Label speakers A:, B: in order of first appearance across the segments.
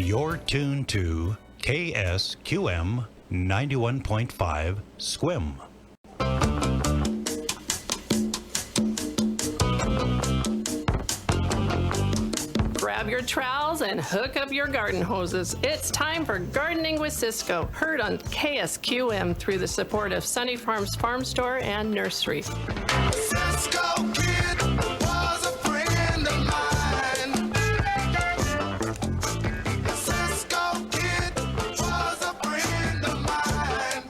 A: You're tuned to KSQM 91.5 SQM.
B: Grab your trowels and hook up your garden hoses. It's time for Gardening with Ciscoe, heard on KSQM through the support of Sunny Farms Farm Store and Nursery.
C: Ciscoe kid was a friend of mine. Ciscoe kid was a friend of mine.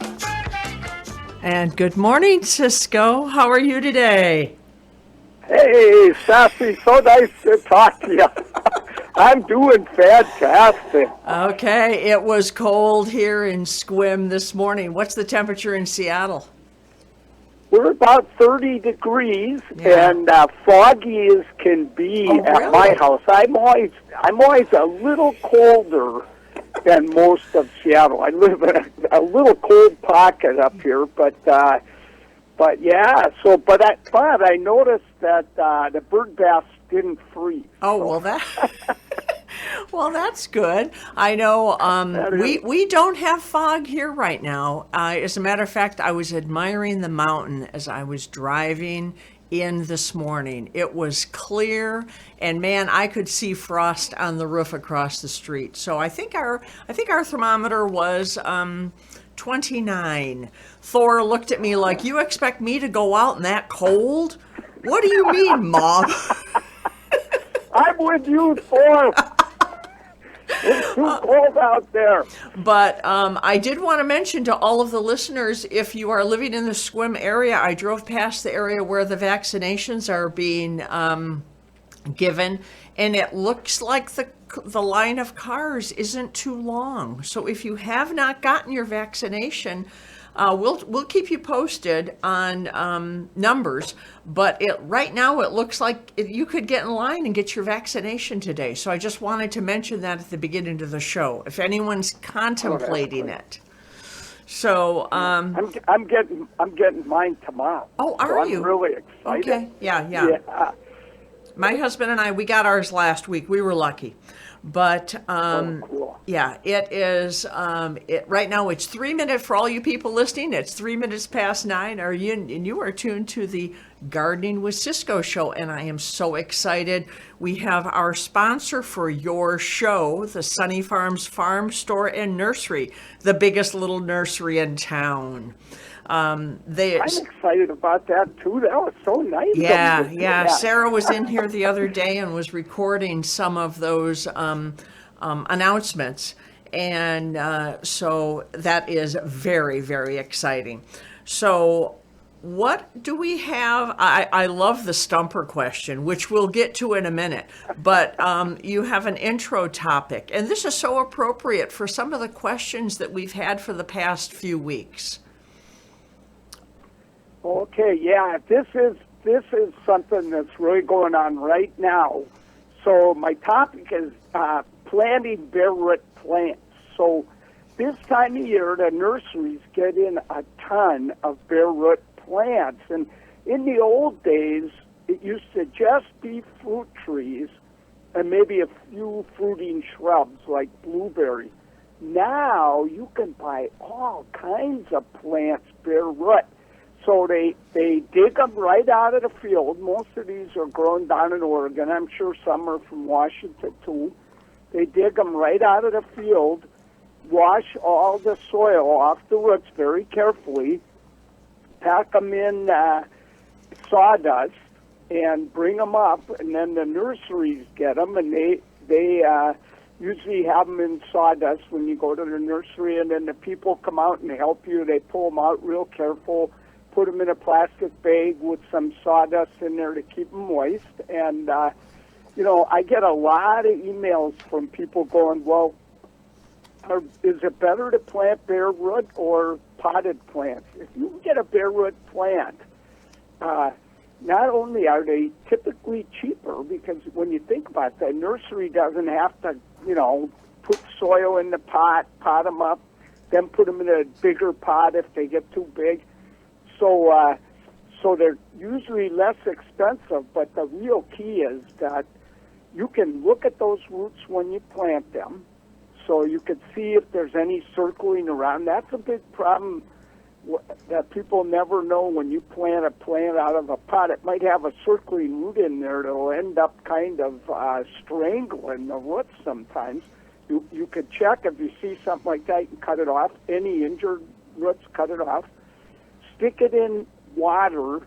D: And good morning, Ciscoe. How are you today?
E: Hey, Sassy, so nice to talk to you. I'm doing fantastic.
D: Okay, it was cold here in SQM this morning. What's the temperature in Seattle?
E: We're about 30 degrees and foggy as can be at my house. I'm always a little colder than most of Seattle. I live in a little cold pocket up here, but yeah. So, but I noticed that the bird baths didn't freeze.
D: Oh, well, well, that's good. I know we don't have fog here right now. As a matter of fact, I was admiring the mountain as I was driving in this morning. It was clear, and man, I could see frost on the roof across the street. So I think our thermometer was 29. Thor looked at me like, "You expect me to go out in that cold? What do you mean, Mom?"
E: I'm with you, Thor. It's too cold out there.
D: But I did want to mention to all of the listeners, if you are living in the SQM area, I drove past the area where the vaccinations are being given, and it looks like the line of cars isn't too long. So if you have not gotten your vaccination, we'll keep you posted on numbers, but right now it looks like you could get in line and get your vaccination today. So I just wanted to mention that at the beginning of the show, if anyone's contemplating it. So
E: I'm getting mine tomorrow.
D: Oh, are
E: so
D: you?
E: I'm really excited.
D: Okay, yeah. My husband and I, we got ours last week. We were lucky. But
E: cool.
D: yeah, it is. Right now, it's 3 minutes for all you people listening. It's 3 minutes past 9. And you are tuned to the Gardening with Ciscoe show, and I am so excited. We have our sponsor for your show, the Sunny Farms Farm Store and Nursery, the biggest little nursery in town.
E: I'm excited about that too. That was so nice.
D: Yeah. Sarah was in here the other day and was recording some of those announcements, and so that is very, very exciting. So what do we have? I love the Stumper question, which we'll get to in a minute, but you have an intro topic, and this is so appropriate for some of the questions that we've had for the past few weeks.
E: Okay, yeah, this is something that's really going on right now. So my topic is planting bare root plants. So this time of year, the nurseries get in a ton of bare root plants. And in the old days, it used to just be fruit trees and maybe a few fruiting shrubs like blueberry. Now you can buy all kinds of plants bare root. So they dig them right out of the field. Most of these are grown down in Oregon. I'm sure some are from Washington too. They dig them right out of the field, wash all the soil off the roots very carefully, pack them in sawdust, and bring them up. And then the nurseries get them, and they usually have them in sawdust when you go to the nursery. And then the people come out and help you. They pull them out real careful, put them in a plastic bag with some sawdust in there to keep them moist. And, I get a lot of emails from people going, well, is it better to plant bare root or potted plants? If you can get a bare root plant, not only are they typically cheaper, because when you think about it, the nursery doesn't have to, put soil in the pot them up, then put them in a bigger pot if they get too big. So they're usually less expensive, but the real key is that you can look at those roots when you plant them, so you could see if there's any circling around. That's a big problem that people never know when you plant a plant out of a pot. It might have a circling root in there that'll end up kind of strangling the roots sometimes. You could check if you see something like that, you can cut it off. Any injured roots, cut it off. Stick it in water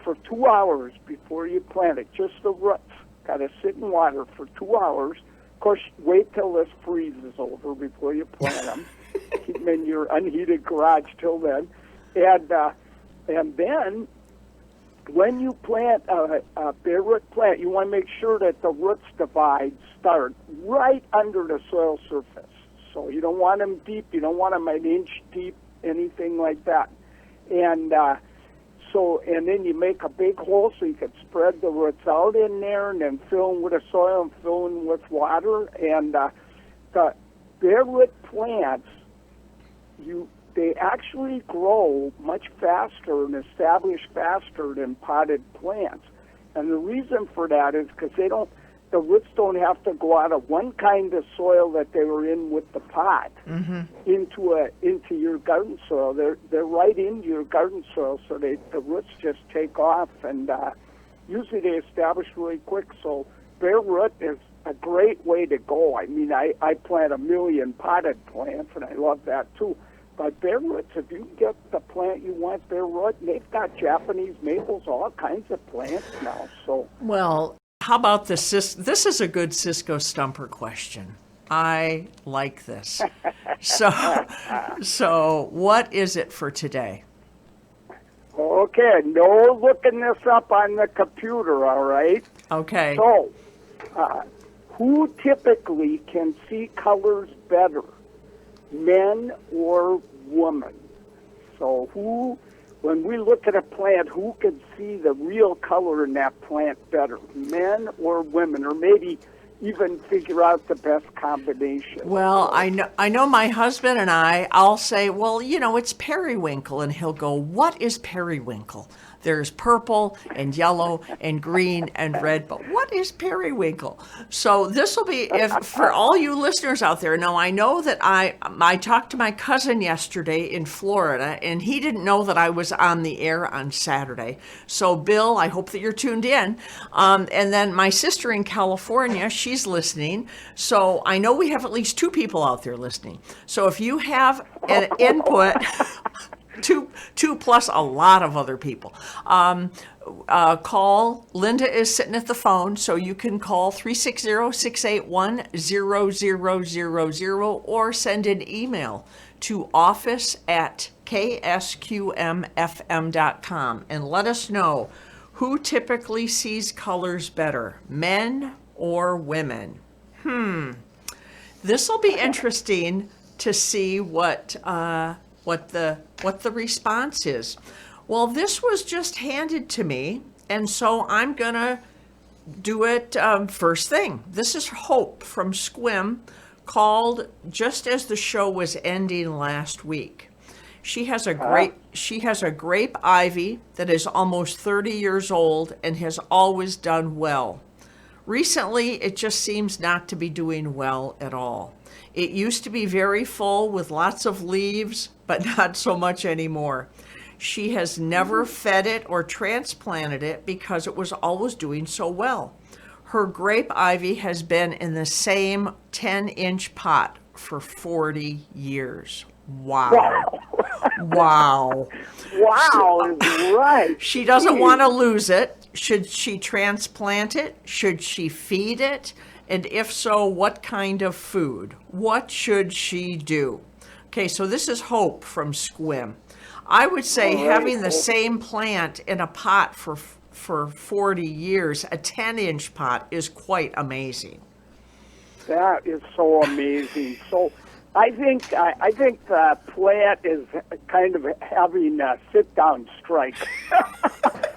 E: for 2 hours before you plant it. Just the roots. Got to sit in water for 2 hours. Of course, wait till this freezes over before you plant them. Keep them in your unheated garage till then. And then, when you plant a bare root plant, you want to make sure that the roots start right under the soil surface. So you don't want them deep. You don't want them an inch deep, anything like that. And and then you make a big hole so you can spread the roots out in there, and then fill them with the soil and fill them with water. And the bare root plants, they actually grow much faster and establish faster than potted plants. And the reason for that is because the roots don't have to go out of one kind of soil that they were in with the pot into your garden soil. They're right into your garden soil, so the roots just take off, and usually they establish really quick. So bare root is a great way to go. I mean, I plant 1 million potted plants, and I love that too. But bare roots, if you get the plant you want, bare root, they've got Japanese maples, all kinds of plants now. So
D: Well, how about this? This is a good Ciscoe Stumper question. I like this. So what is it for today?
E: okay, no looking this up on the computer, all right?
D: Okay.
E: So, who typically can see colors better, men or women? So when we look at a plant, who can see the real color in that plant better, men or women, or maybe even figure out the best combination?
D: Well, I know my husband and I'll say, well, it's periwinkle. And he'll go, what is periwinkle? There's purple and yellow and green and red, but what is periwinkle? So this will be, for all you listeners out there. Now, I know that I talked to my cousin yesterday in Florida, and he didn't know that I was on the air on Saturday. So, Bill, I hope that you're tuned in. And then my sister in California, she's listening. So I know we have at least 2 people out there listening. So if you have an input... Two plus a lot of other people. Call. Linda is sitting at the phone, so you can call 360-681-0000 or send an email to office@ksqmfm.com and let us know who typically sees colors better, men or women. This will be interesting to see what the response is. Well, this was just handed to me, and so I'm gonna do it first thing. This is Hope from SQM, called just as the show was ending last week. She has a grape ivy that is almost 30 years old and has always done well. Recently, it just seems not to be doing well at all. It used to be very full with lots of leaves, but not so much anymore. She has never fed it or transplanted it because it was always doing so well. Her grape ivy has been in the same 10-inch pot for 40 years. Wow. Wow.
E: Wow, is right.
D: She doesn't want to lose it. Should she transplant it? Should she feed it? And if so, what kind of food? What should she do? Okay, so this is Hope from SQM. I would say having the same plant in a pot for 40 years, a 10-inch pot, is quite amazing.
E: That is so amazing. So I think the plant is kind of having a sit-down strike.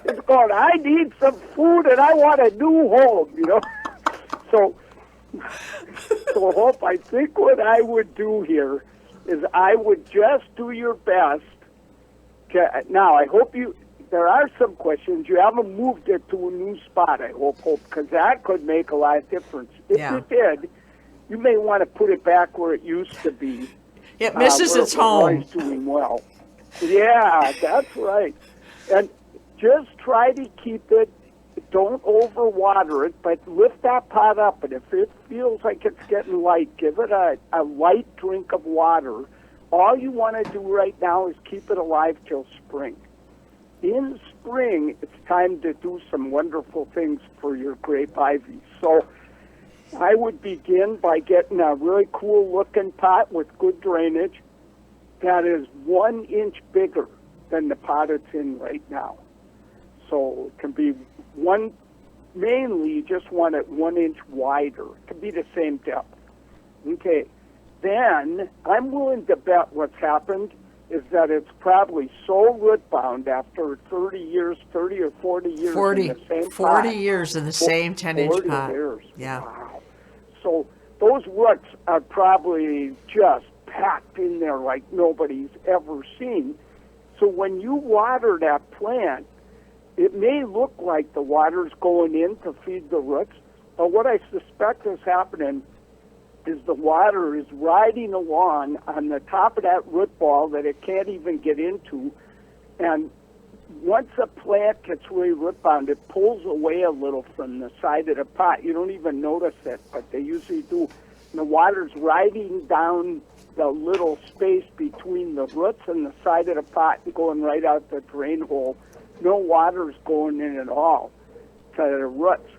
E: It's going, I need some food and I want a new home, So Hope, I think what I would do here is I would just do your best. Now, I hope there are some questions. You haven't moved it to a new spot, I hope, because that could make a lot of difference. If you did, you may want to put it back where it used to be.
D: It misses
E: where
D: its
E: it was
D: home.
E: always doing well. Yeah, that's right. And just try to keep it, don't overwater it, but lift that pot up, and if it feels like it's getting light, give it a light drink of water. All you want to do right now is keep it alive till spring. In spring, it's time to do some wonderful things for your grape ivy. So I would begin by getting a really cool-looking pot with good drainage that is 1 inch bigger than the pot it's in right now. So it can be mainly you just want it 1 inch wider. It can be the same depth. Okay. Then I'm willing to bet what's happened is that it's probably so root bound after 30 or 40 years
D: 40,
E: in the same
D: 40
E: pot.
D: years in the same 10-inch
E: 40
D: pot.
E: years.
D: Yeah.
E: Wow. So those roots are probably just packed in there like nobody's ever seen. So when you water that plant, it may look like the water's going in to feed the roots, but what I suspect is happening is the water is riding along on the top of that root ball that it can't even get into, and once a plant gets really root bound, it pulls away a little from the side of the pot. You don't even notice it, but they usually do. And the water's riding down the little space between the roots and the side of the pot and going right out the drain hole. No water's going in at all to the roots.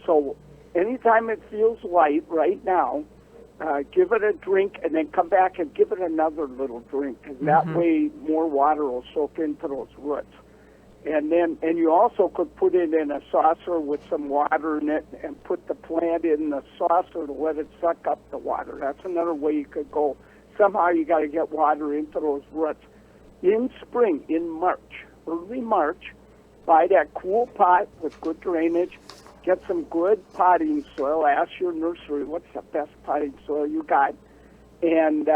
E: So anytime it feels light right now, give it a drink and then come back and give it another little drink, and that way more water will soak into those roots. And you also could put it in a saucer with some water in it and put the plant in the saucer to let it suck up the water. That's another way you could go. Somehow you got to get water into those roots. In spring, in March, early March, buy that cool pot with good drainage. Get some good potting soil. Ask your nursery what's the best potting soil you got. And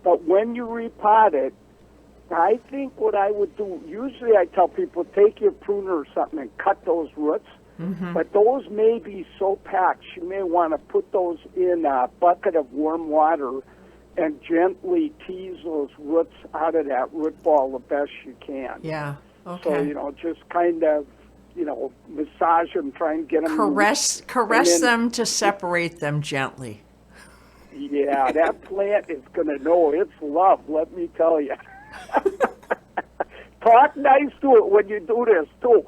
E: but when you repot it, I think what I would do, usually I tell people take your pruner or something and cut those roots. But those may be so packed, you may want to put those in a bucket of warm water and gently tease those roots out of that root ball the best you can.
D: Yeah. Okay.
E: So, just kind of, massage them, try and get them
D: Caress
E: then-
D: them to separate them gently.
E: Yeah, that plant is going to know its love, let me tell you. Talk nice to it when you do this, too.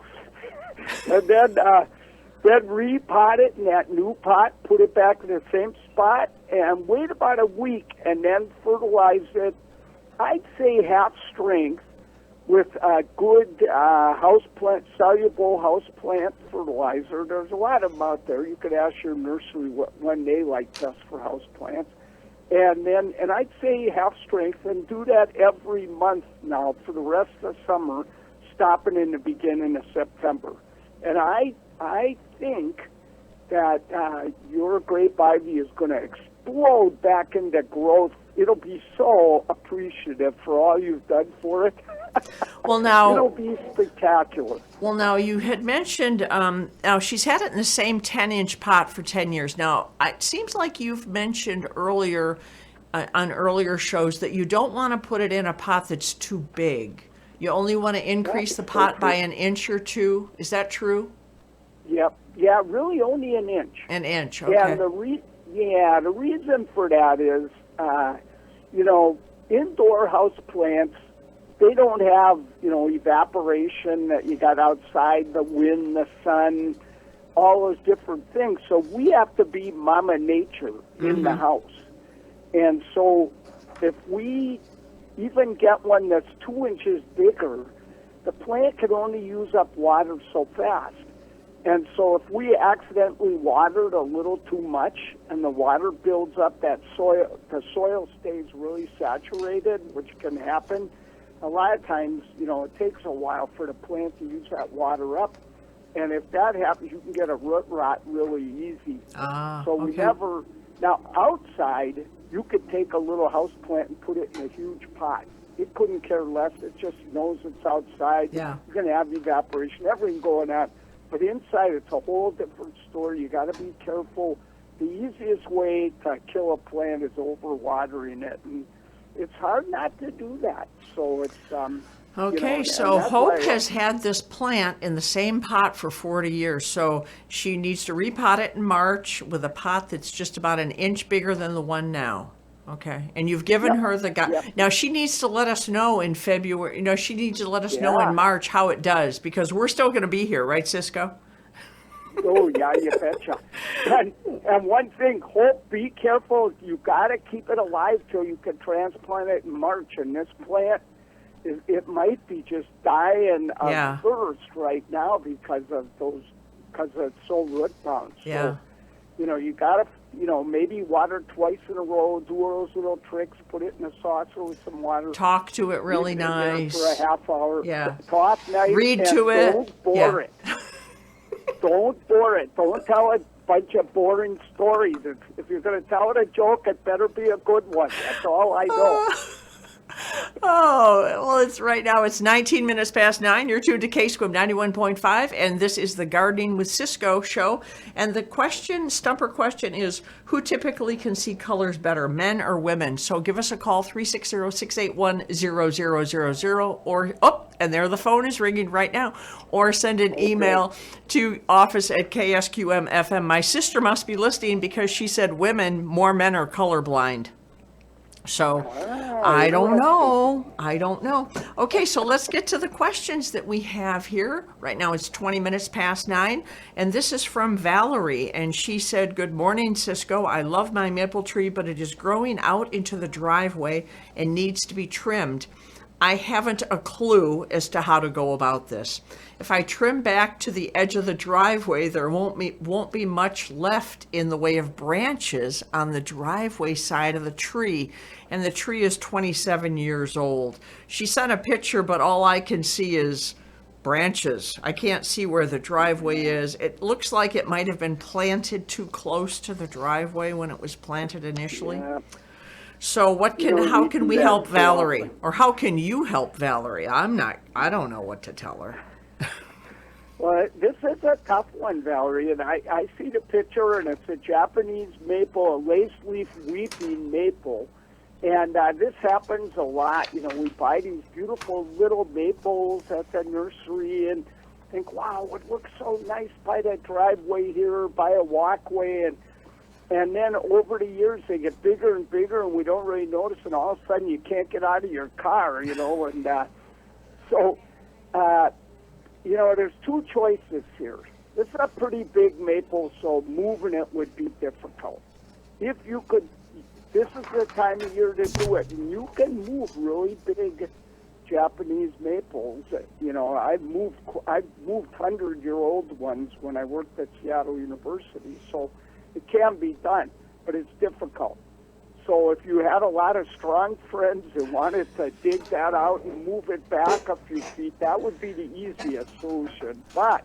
E: And then repot it in that new pot, put it back in the same spot, and wait about a week, and then fertilize it, I'd say half strength, with a good soluble houseplant fertilizer. There's a lot of them out there. You could ask your nursery what one they like best for houseplants. And I'd say half strength, and do that every month now for the rest of the summer, stopping in the beginning of September. And I think that your grape ivy is going to explode back into growth. It'll be so appreciative for all you've done for it.
D: Well, now,
E: It'll be spectacular.
D: Well, now you had mentioned, now she's had it in the same 10-inch pot for 10 years. Now, it seems like you've mentioned earlier on earlier shows that you don't want to put it in a pot that's too big. You only want to increase the pot by an inch or two. Is that true?
E: Yep. Yeah, really only an inch.
D: An inch, okay.
E: Yeah, and the reason for that is, indoor house plants, they don't have, evaporation that you got outside, the wind, the sun, all those different things. So we have to be Mama Nature in the house. And so if we even get one that's 2 inches bigger, the plant can only use up water so fast. And so if we accidentally watered a little too much and the water builds up that soil, the soil stays really saturated, which can happen. A lot of times, it takes a while for the plant to use that water up. And if that happens, you can get a root rot really easy. So we never, now outside, you could take a little house plant and put it in a huge pot. It couldn't care less. It just knows it's outside.
D: Yeah.
E: You're going to have evaporation, everything going on. But inside, it's a whole different story. You got to be careful. the easiest way to kill a plant is overwatering it, and it's hard not to do that. So it's
D: Okay,
E: and
D: so
E: that's
D: Hope
E: why-
D: has had this plant in the same pot for 40 years, so she needs to repot it in March with a pot that's just about an inch bigger than the one now. Okay, and you've given her the guy.
E: Yep.
D: Now she needs to let us know in February. She needs to let us know
E: Yeah.
D: in March how it does, because we're still going to be here, right, Ciscoe?
E: Oh, yeah, you betcha. And one thing, Hope, be careful. You got to keep it alive till you can transplant it in March. And this plant, it might be just dying of
D: Yeah.
E: thirst right now because it's so root bound.
D: Yeah.
E: So, you got to, maybe water twice in a row, do all those little tricks, put it in a saucer with some water.
D: Talk to it really
E: leave it in there
D: nice.
E: for a half hour.
D: Yeah.
E: Talk nice.
D: Read
E: and
D: to it.
E: Don't bore
D: Yeah.
E: it. Don't bore it. Don't tell a bunch of boring stories. If you're going to tell it a joke, it better be a good one. That's all I know.
D: Oh, well, it's right now. It's 19 minutes past 9. You're tuned to KSQM 91.5, and this is the Gardening with Ciscoe show. And the Stumper question is, who typically can see colors better, men or women? So give us a call, 360-681-0000, or, and there the phone is ringing right now, or send an email to office@KSQM.FM. My sister must be listening because she said more men are colorblind. So I don't know. Okay, so let's get to the questions that we have here. Right now it's 20 minutes past 9, and this is from Valerie, and she said, "Good morning, Ciscoe. I love my maple tree, but it is growing out into the driveway and needs to be trimmed. I haven't a clue as to how to go about this. If I trim back to the edge of the driveway, there won't be much left in the way of branches on the driveway side of the tree, and the tree is 27 years old." She sent a picture, but all I can see is branches. I can't see where the driveway is. It looks like it might have been planted too close to the driveway when it was planted initially.
E: Yeah.
D: So how can we
E: Yeah,
D: help
E: so
D: Valerie?
E: often.
D: Or how can you help Valerie? I don't know what to tell her.
E: Well, this is a tough one, Valerie, and I see the picture, and it's a Japanese maple, a lace leaf weeping maple. And this happens a lot. We buy these beautiful little maples at the nursery and think, wow, it looks so nice by the driveway here, by a walkway, and then over the years they get bigger and bigger, and we don't really notice, and all of a sudden you can't get out of your car, and there's two choices here. This is a pretty big maple, so moving it would be difficult. If you could, this is the time of year to do it, and you can move really big Japanese maples. I've moved 100-year-old ones when I worked at Seattle University, so it can be done, but it's difficult. So if you had a lot of strong friends who wanted to dig that out and move it back a few feet, that would be the easiest solution. But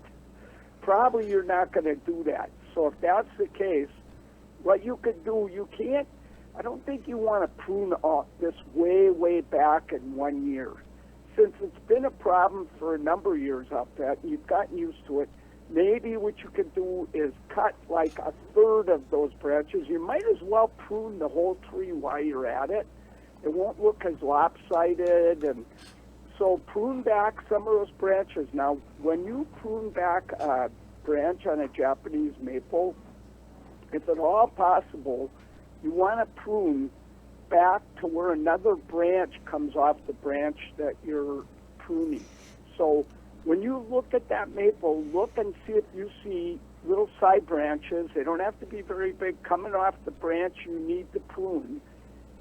E: probably you're not going to do that. So if that's the case, what you could do, I don't think you want to prune off this way back in 1 year. Since it's been a problem for a number of years up there, you've gotten used to it. Maybe what you could do is cut like a third of those branches. You might as well prune the whole tree while you're at it. It won't look as lopsided. And so prune back some of those branches. Now, when you prune back a branch on a Japanese maple, if at all possible, you want to prune back to where another branch comes off the branch that you're pruning. So when you look at that maple, look and see if you see little side branches. They don't have to be very big. Coming off the branch you need to prune.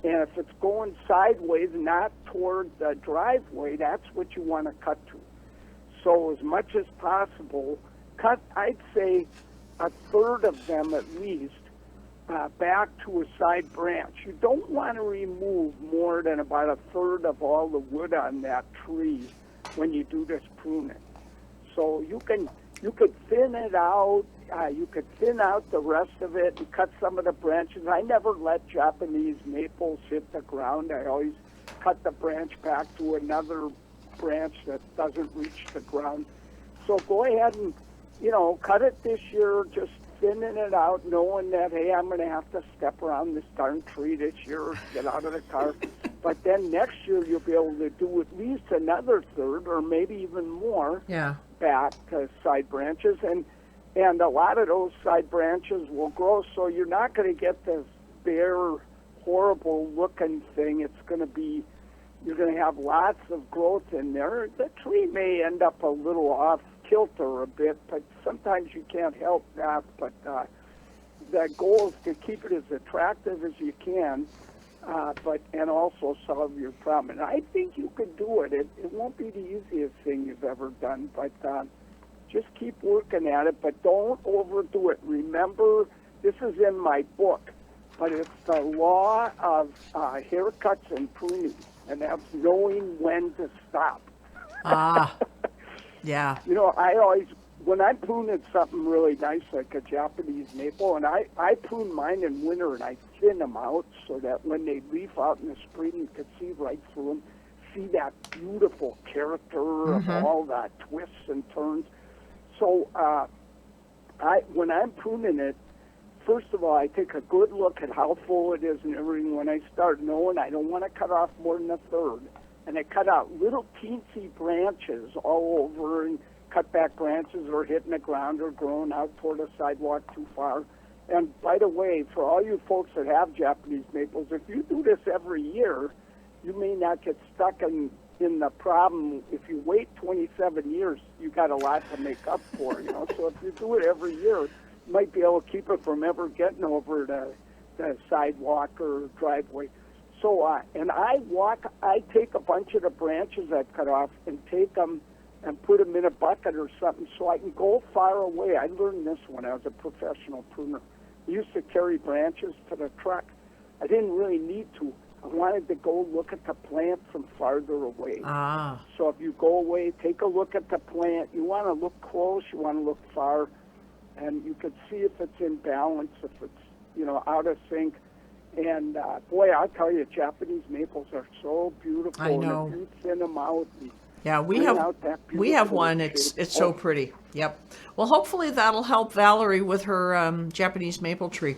E: And if it's going sideways, not toward the driveway, that's what you want to cut to. So as much as possible, cut, I'd say, a third of them at least back to a side branch. You don't want to remove more than about a third of all the wood on that tree when you do this pruning. So you could thin it out. You could thin out the rest of it and cut some of the branches. I never let Japanese maples hit the ground. I always cut the branch back to another branch that doesn't reach the ground. So go ahead and, cut it this year. Just thinning it out, knowing that, hey, I'm going to have to step around this darn tree this year, get out of the car. But then next year you'll be able to do at least another third or maybe even more back to side branches. And a lot of those side branches will grow, so you're not going to get this bare, horrible looking thing. It's going to be, you're going to have lots of growth in there. The tree may end up a little off kilter a bit, but sometimes you can't help that. But the goal is to keep it as attractive as you can, and also solve your problem. And I think you could do it. It won't be the easiest thing you've ever done, but just keep working at it, but don't overdo it. Remember, this is in my book, but it's the law of haircuts and pruning, and that's knowing when to stop.
D: Yeah.
E: You know, I always, when I'm pruning something really nice like a Japanese maple, and I prune mine in winter and I thin them out so that when they leaf out in the spring, you can see right through them, see that beautiful character of all the twists and turns. So when I'm pruning it, first of all, I take a good look at how full it is and everything. When I start knowing I don't want to cut off more than a third, and I cut out little teensy branches all over, and cut back branches that are hitting the ground or growing out toward the sidewalk too far. And by the way, for all you folks that have Japanese maples, if you do this every year, you may not get stuck in the problem. If you wait 27 years, you got a lot to make up for, you know. So if you do it every year, you might be able to keep it from ever getting over the sidewalk or driveway. So, and I take a bunch of the branches I've cut off and take them and put them in a bucket or something so I can go far away. I learned this when I was a professional pruner. I used to carry branches to the truck. I didn't really need to. I wanted to go look at the plant from farther away. So if you go away, take a look at the plant. You want to look close, you want to look far, and you can see if it's in balance, if it's, you know, out of sync. And boy, I'll tell you, Japanese maples are so beautiful.
D: I know.
E: And if you thin them out,
D: yeah, we have one. It's so pretty. Yep. Well, hopefully that'll help Valerie with her Japanese maple tree.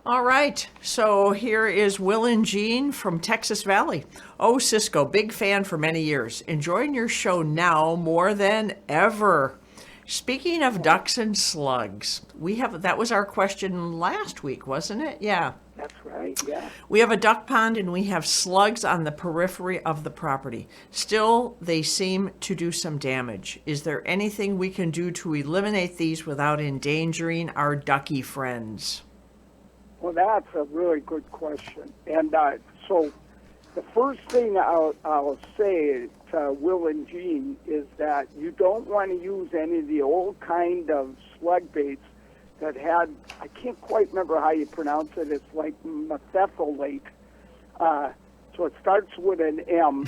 D: All right, so here is Will and Jean from Texas Valley. Oh, Ciscoe, big fan for many years. Enjoying your show now more than ever. Speaking of ducks and slugs, that was our question last week, wasn't it? Yeah.
E: That's right, yeah.
D: We have a duck pond and we have slugs on the periphery of the property. Still, they seem to do some damage. Is there anything we can do to eliminate these without endangering our ducky friends?
E: Well, that's a really good question. And so the first thing I'll say to Will and Jean is that you don't want to use any of the old kind of slug baits that had, I can't quite remember how you pronounce it, it's like methylate. So it starts with an M.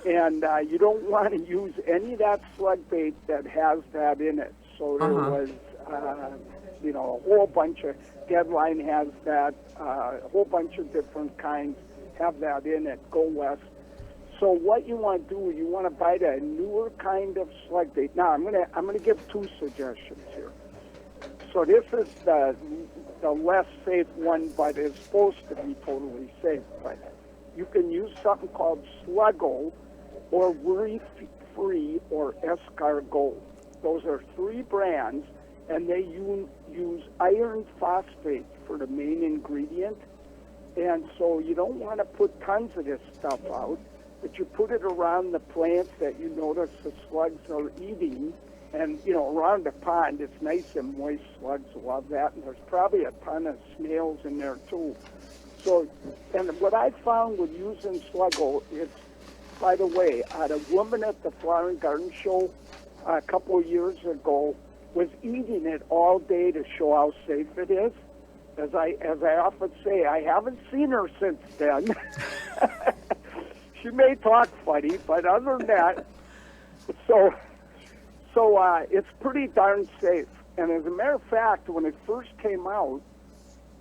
E: And you don't want to use any of that slug bait that has that in it. So there was, you know, a whole bunch of, Deadline has that, a whole bunch of different kinds have that in it. Go West. So what you want to do, you want to buy a newer kind of slug bait. Now I'm gonna give two suggestions here. So this is the less safe one, but it's supposed to be totally safe. But you can use something called Sluggo, or Worry Free, or Escargot. Those are three brands, and they use iron phosphate for the main ingredient. And so you don't want to put tons of this stuff out, but you put it around the plants that you notice the slugs are eating. And, you know, around the pond, it's nice and moist. Slugs love that. And there's probably a ton of snails in there, too. So, and what I found with using Sluggo is, by the way, a woman at the Flower and Garden Show a couple of years ago was eating it all day to show how safe it is. As I often say, I haven't seen her since then. She may talk funny, but other than that, so it's pretty darn safe. And as a matter of fact, when it first came out,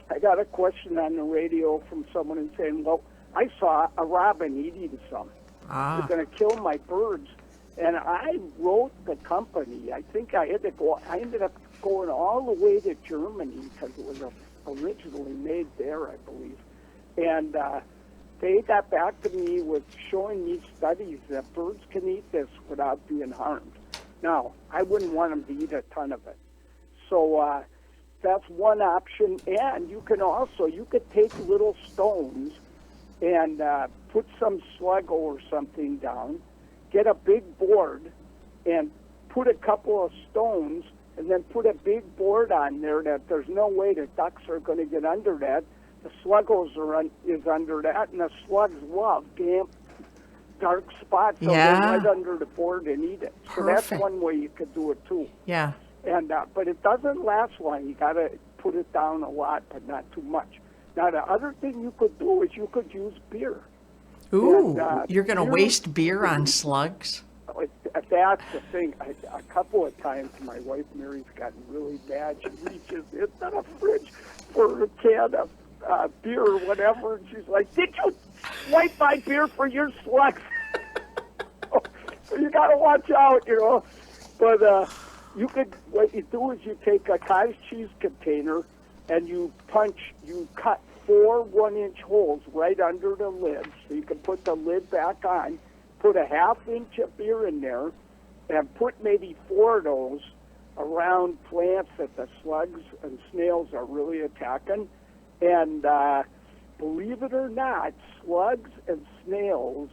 E: I got a question on the radio from someone and saying, well, I saw a robin eating some. It's going to kill my birds. And I wrote the company. I think I ended up going all the way to Germany because it was originally made there, I believe. And they got back to me with showing me studies that birds can eat this without being harmed. Now, I wouldn't want them to eat a ton of it. So that's one option. And you could take little stones and put some Ciscoe or something down, get a big board and put a couple of stones and then put a big board on there that there's no way the ducks are going to get under that. The sluggos is under that, and the slugs love damp, dark spots. So they're right under the board and eat it. So that's one way you could do it too.
D: Yeah.
E: And but it doesn't last long. You got to put it down a lot, but not too much. Now the other thing you could do is you could use beer.
D: Ooh, you're going to waste beer on slugs?
E: That's the thing. A couple of times my wife Mary's gotten really bad. She reaches into the fridge for a can of beer or whatever, and she's like, "Did you wipe my beer for your slugs?" So you got to watch out, you know. But what you do is you take a cottage cheese container and you cut 4 1-inch holes right under the lid so you can put the lid back on, put a 1/2 inch of beer in there, and put maybe 4 of those around plants that the slugs and snails are really attacking. And believe it or not, slugs and snails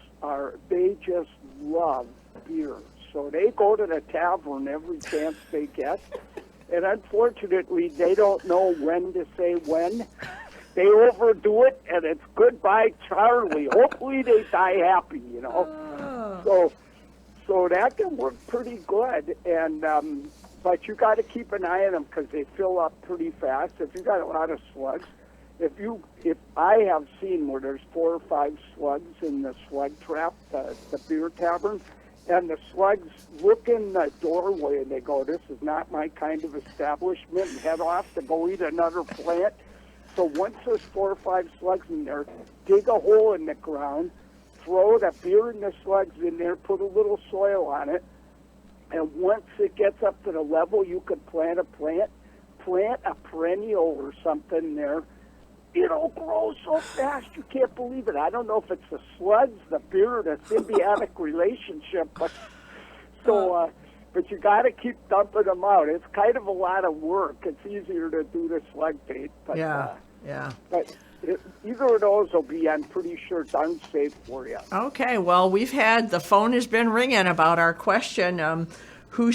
E: they just love beer. So they go to the tavern every chance they get. And unfortunately, they don't know when to say when. They overdo it, and it's goodbye, Charlie. Hopefully they die happy, you know. So that can work pretty good. And but you got to keep an eye on them because they fill up pretty fast. If you got a lot of slugs, if I have seen where there's 4 or 5 slugs in the slug trap, the beer tavern, and the slugs look in the doorway and they go, "This is not my kind of establishment," and head off to go eat another plant. So once there's 4 or 5 slugs in there, dig a hole in the ground, throw the beer and the slugs in there, put a little soil on it, and once it gets up to the level you could plant a perennial or something there. It'll grow so fast you can't believe it. I don't know if it's the slugs, the beer, or the symbiotic relationship, but you got to keep dumping them out. It's kind of a lot of work. It's easier to do the slug bait, but But either of those will be, I'm pretty sure, darn safe for you.
D: Okay, well, the phone has been ringing about our question. Who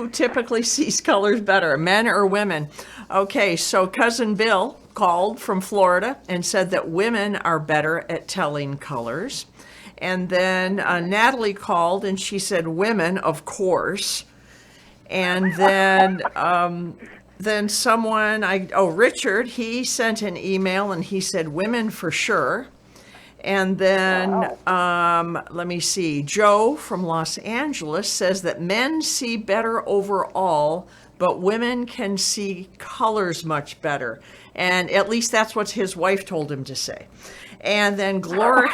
D: typically sees colors better, men or women? Okay, so Cousin Bill called from Florida and said that women are better at telling colors. And then Natalie called and she said women, of course. And then Richard, he sent an email and he said women for sure. And then, let me see, Joe from Los Angeles says that men see better overall, but women can see colors much better. And at least that's what his wife told him to say. And then Gloria,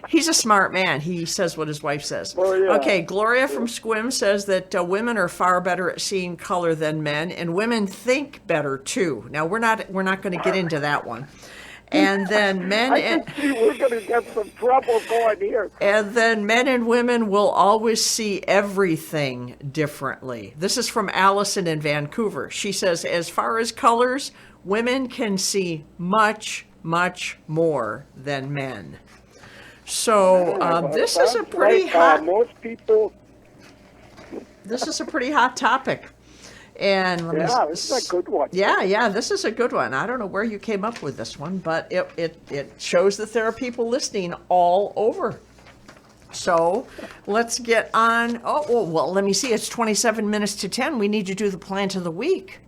D: he's a smart man. He says what his wife says.
E: Oh, yeah.
D: Okay, Gloria from Squim says that women are far better at seeing color than men, and women think better too. Now, we're not going to get into that one. And then men
E: we're going to get some trouble going here.
D: And then men and women will always see everything differently. This is from Allison in Vancouver. She says, as far as colors, women can see much, much more than men. So this is a pretty hot.
E: Most people.
D: This is a pretty hot topic. And
E: this is a good one.
D: Yeah, this is a good one. I don't know where you came up with this one, but it shows that there are people listening all over. So let's get on. Well, let me see. It's 27 minutes to 10. We need to do the plant of the week.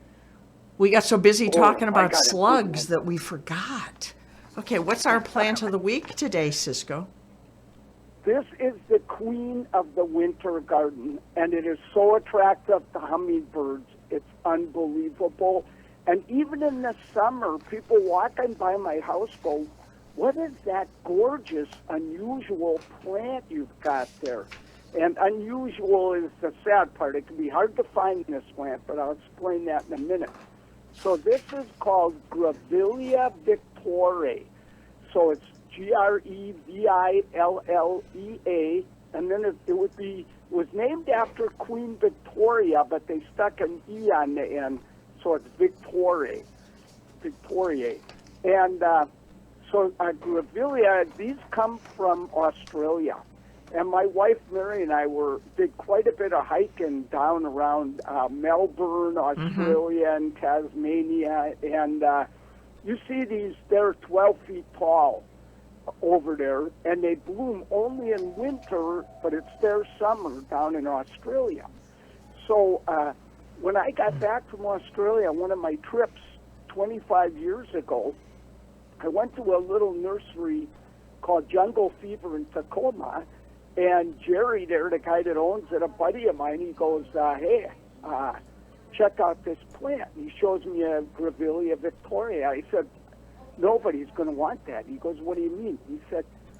D: We got so busy talking about slugs that we forgot. Okay, what's our plant of the week today, Ciscoe?
E: This is the queen of the winter garden, and it is so attractive to hummingbirds. It's unbelievable. And even in the summer, people walking by my house go, what is that gorgeous, unusual plant you've got there? And unusual is the sad part. It can be hard to find this plant, but I'll explain that in a minute. So this is called Grevillea victoriae. So it's Grevillea, and then it was named after Queen Victoria, but they stuck an E on the end, so it's victoriae. And so Grevillea, these come from Australia. And my wife Mary and I did quite a bit of hiking down around Melbourne, Australia, and Tasmania. And you see these, they're 12 feet tall over there, and they bloom only in winter, but it's their summer down in Australia. So when I got back from Australia, one of my trips 25 years ago, I went to a little nursery called Jungle Fever in Tacoma. And Jerry there, the guy that owns it, a buddy of mine, he goes, hey, check out this plant. And he shows me a Grevillea victoriae. I said, nobody's going to want that. He goes, what do you mean?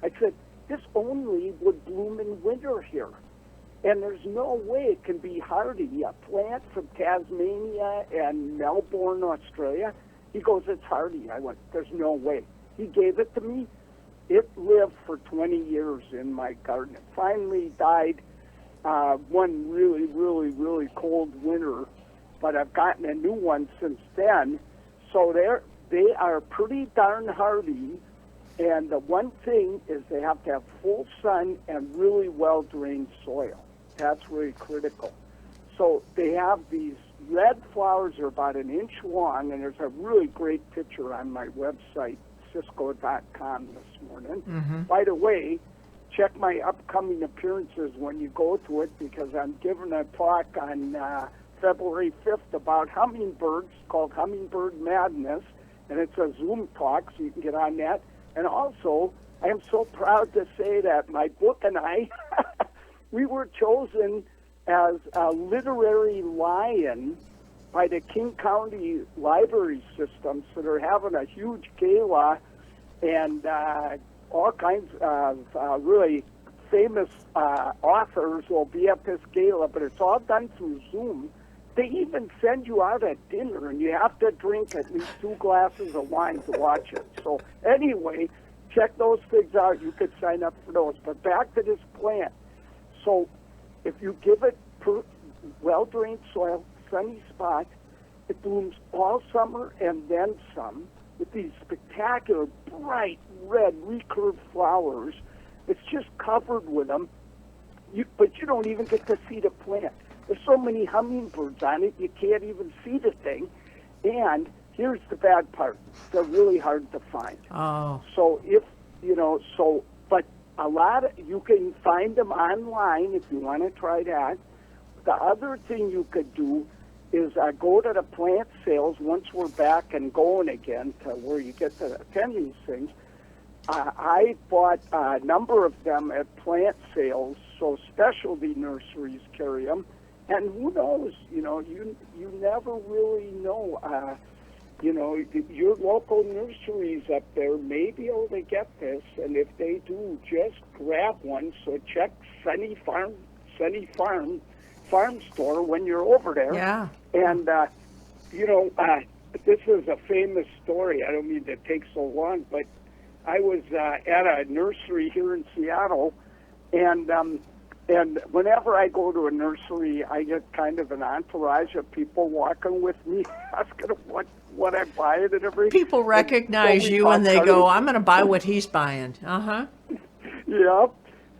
E: I said, this only would bloom in winter here. And there's no way it can be hardy. A plant from Tasmania and Melbourne, Australia. He goes, it's hardy. I went, there's no way. He gave it to me. It lived for 20 years in my garden. It finally died one really, really, really cold winter, but I've gotten a new one since then. So they are pretty darn hardy, and the one thing is they have to have full sun and really well-drained soil. That's really critical. So they have these red flowers are about an inch long, and there's a really great picture on my website, Ciscoe.com this morning. By the way, check my upcoming appearances when you go to it, because I'm giving a talk on February 5th about hummingbirds called Hummingbird Madness, and it's a Zoom talk, so you can get on that. And also, I am so proud to say that my book and I, we were chosen as a literary lion by the King County Library System, so they're having a huge gala, and all kinds of really famous authors will be at this gala, but it's all done through Zoom. They even send you out at dinner, and you have to drink at least 2 glasses of wine to watch it. So anyway, check those things out. You could sign up for those. But back to this plant. So if you give it well-drained soil, sunny spot, it blooms all summer and then some with these spectacular, bright, red, recurved flowers. It's just covered with them, but you don't even get to see the plant. There's so many hummingbirds on it, you can't even see the thing. And here's the bad part. They're really hard to find.
D: Oh.
E: So but a lot of, you can find them online if you want to try that. The other thing you could do is go to the plant sales once we're back and going again to where you get to attend these things. I bought a number of them at plant sales, so specialty nurseries carry them. And who knows, you never really know. Your local nurseries up there may be able to get this, and if they do, just grab one. So check Sunny Farm Store when you're over there.
D: Yeah.
E: And, this is a famous story. I don't mean to take so long, but I was at a nursery here in Seattle, and whenever I go to a nursery, I get kind of an entourage of people walking with me, asking what I'm buying and everything.
D: People recognize you and they go, I'm going to buy what he's buying. Uh-huh.
E: Yeah.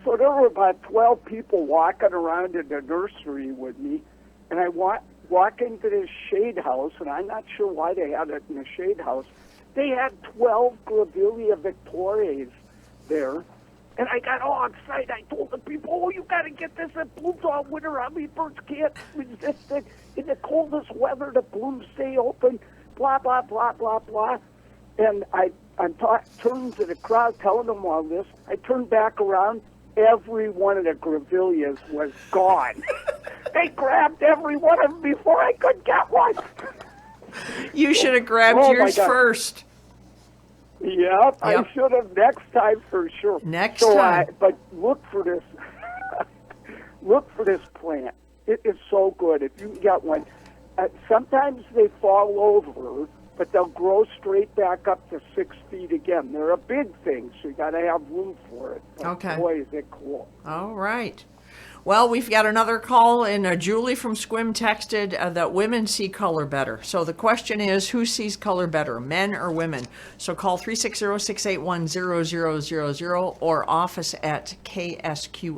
E: So there were about 12 people walking around in the nursery with me, and I walk into this shade house, and I'm not sure why they had it in the shade house. They had 12 Grevillea victoriae there, and I got all excited. I told the people, you got to get this. It blooms all winter. Hummingbirds can't resist it. In the coldest weather, the blooms stay open, blah, blah, blah, blah, blah. And I'm turning to the crowd, telling them all this. I turned back around. Every one of the Grevilleas was gone. They grabbed every one of them before I could get one.
D: You should have grabbed yours
E: God.
D: first.
E: Yep, I
D: Yep.
E: should have next time for sure.
D: Next
E: so,
D: time.
E: But look for this. Look for this plant. It is so good. If you can get one, sometimes they fall over, but they'll grow straight back up to 6 feet again. They're a big thing, so you got to have room for it. But
D: Okay.
E: boy, is it cool.
D: All right. Well, we've got another call, and Julie from Squim texted that women see color better. So the question is, who sees color better, men or women? So call 360-681-0000 or office at ksqmfm.com.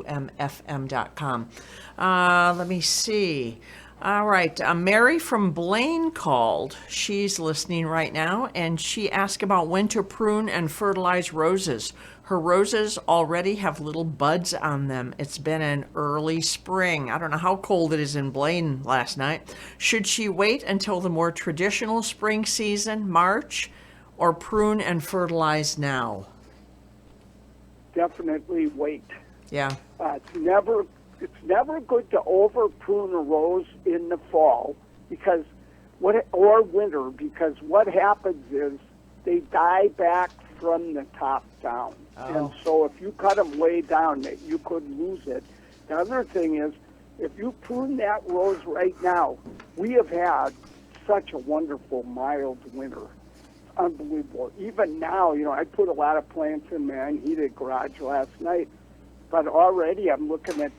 D: Let me see. All right. Mary from Blaine called. She's listening right now, and she asked about when to prune and fertilize roses. Her roses already have little buds on them. It's been an early spring. I don't know how cold it is in Blaine last night. Should she wait until the more traditional spring season, March, or prune and fertilize now?
E: Definitely wait.
D: Yeah.
E: It's never good to over prune a rose in the fall or winter, because what happens is they die back from the top down. And so if you cut them way down, you could lose it. The other thing is, if you prune that rose right now, we have had such a wonderful mild winter. It's unbelievable. Even now, I put a lot of plants in my unheated garage last night, but already I'm looking at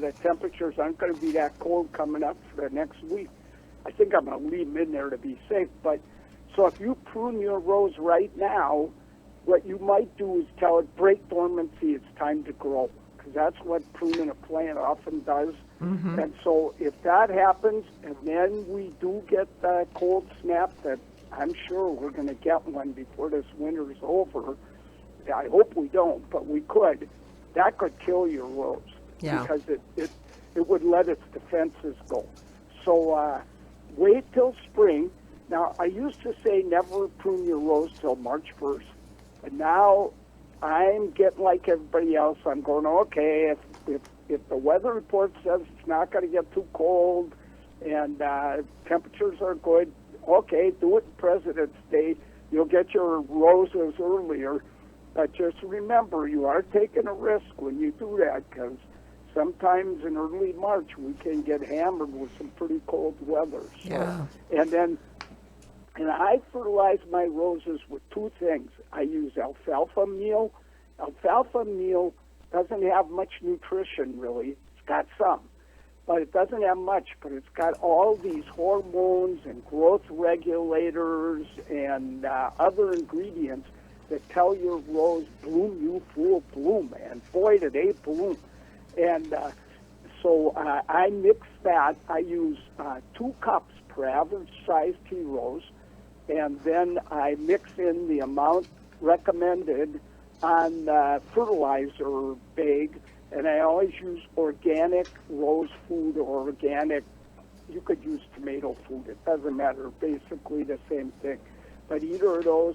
E: the temperatures aren't going to be that cold coming up for the next week. I think I'm going to leave them in there to be safe. But so if you prune your rose right now, what you might do is tell it, break dormancy, it's time to grow, because that's what pruning a plant often does. Mm-hmm. And so if that happens, and then we do get the cold snap that I'm sure we're going to get one before this winter is over. I hope we don't, but we could. That could kill your rose.
D: Yeah.
E: Because it would let its defenses go. So wait till spring. Now, I used to say never prune your rose till March 1st. But now I'm getting like everybody else. I'm going, okay, if the weather report says it's not going to get too cold and temperatures are good, okay, do it President's Day. You'll get your roses earlier. But just remember, you are taking a risk when you do that, because sometimes in early March we can get hammered with some pretty cold weather. So,
D: Yeah.
E: And I fertilize my roses with two things. I use alfalfa meal. Alfalfa meal doesn't have much nutrition, really. It's got some, but it doesn't have much. But it's got all these hormones and growth regulators and other ingredients that tell your rose, bloom, you fool, bloom. And boy, did they bloom. And so I mix that. I use 2 cups per average size tea rose. And then I mix in the amount recommended on the fertilizer bag, and I always use organic rose food or organic, you could use tomato food, it doesn't matter, basically the same thing. But either of those,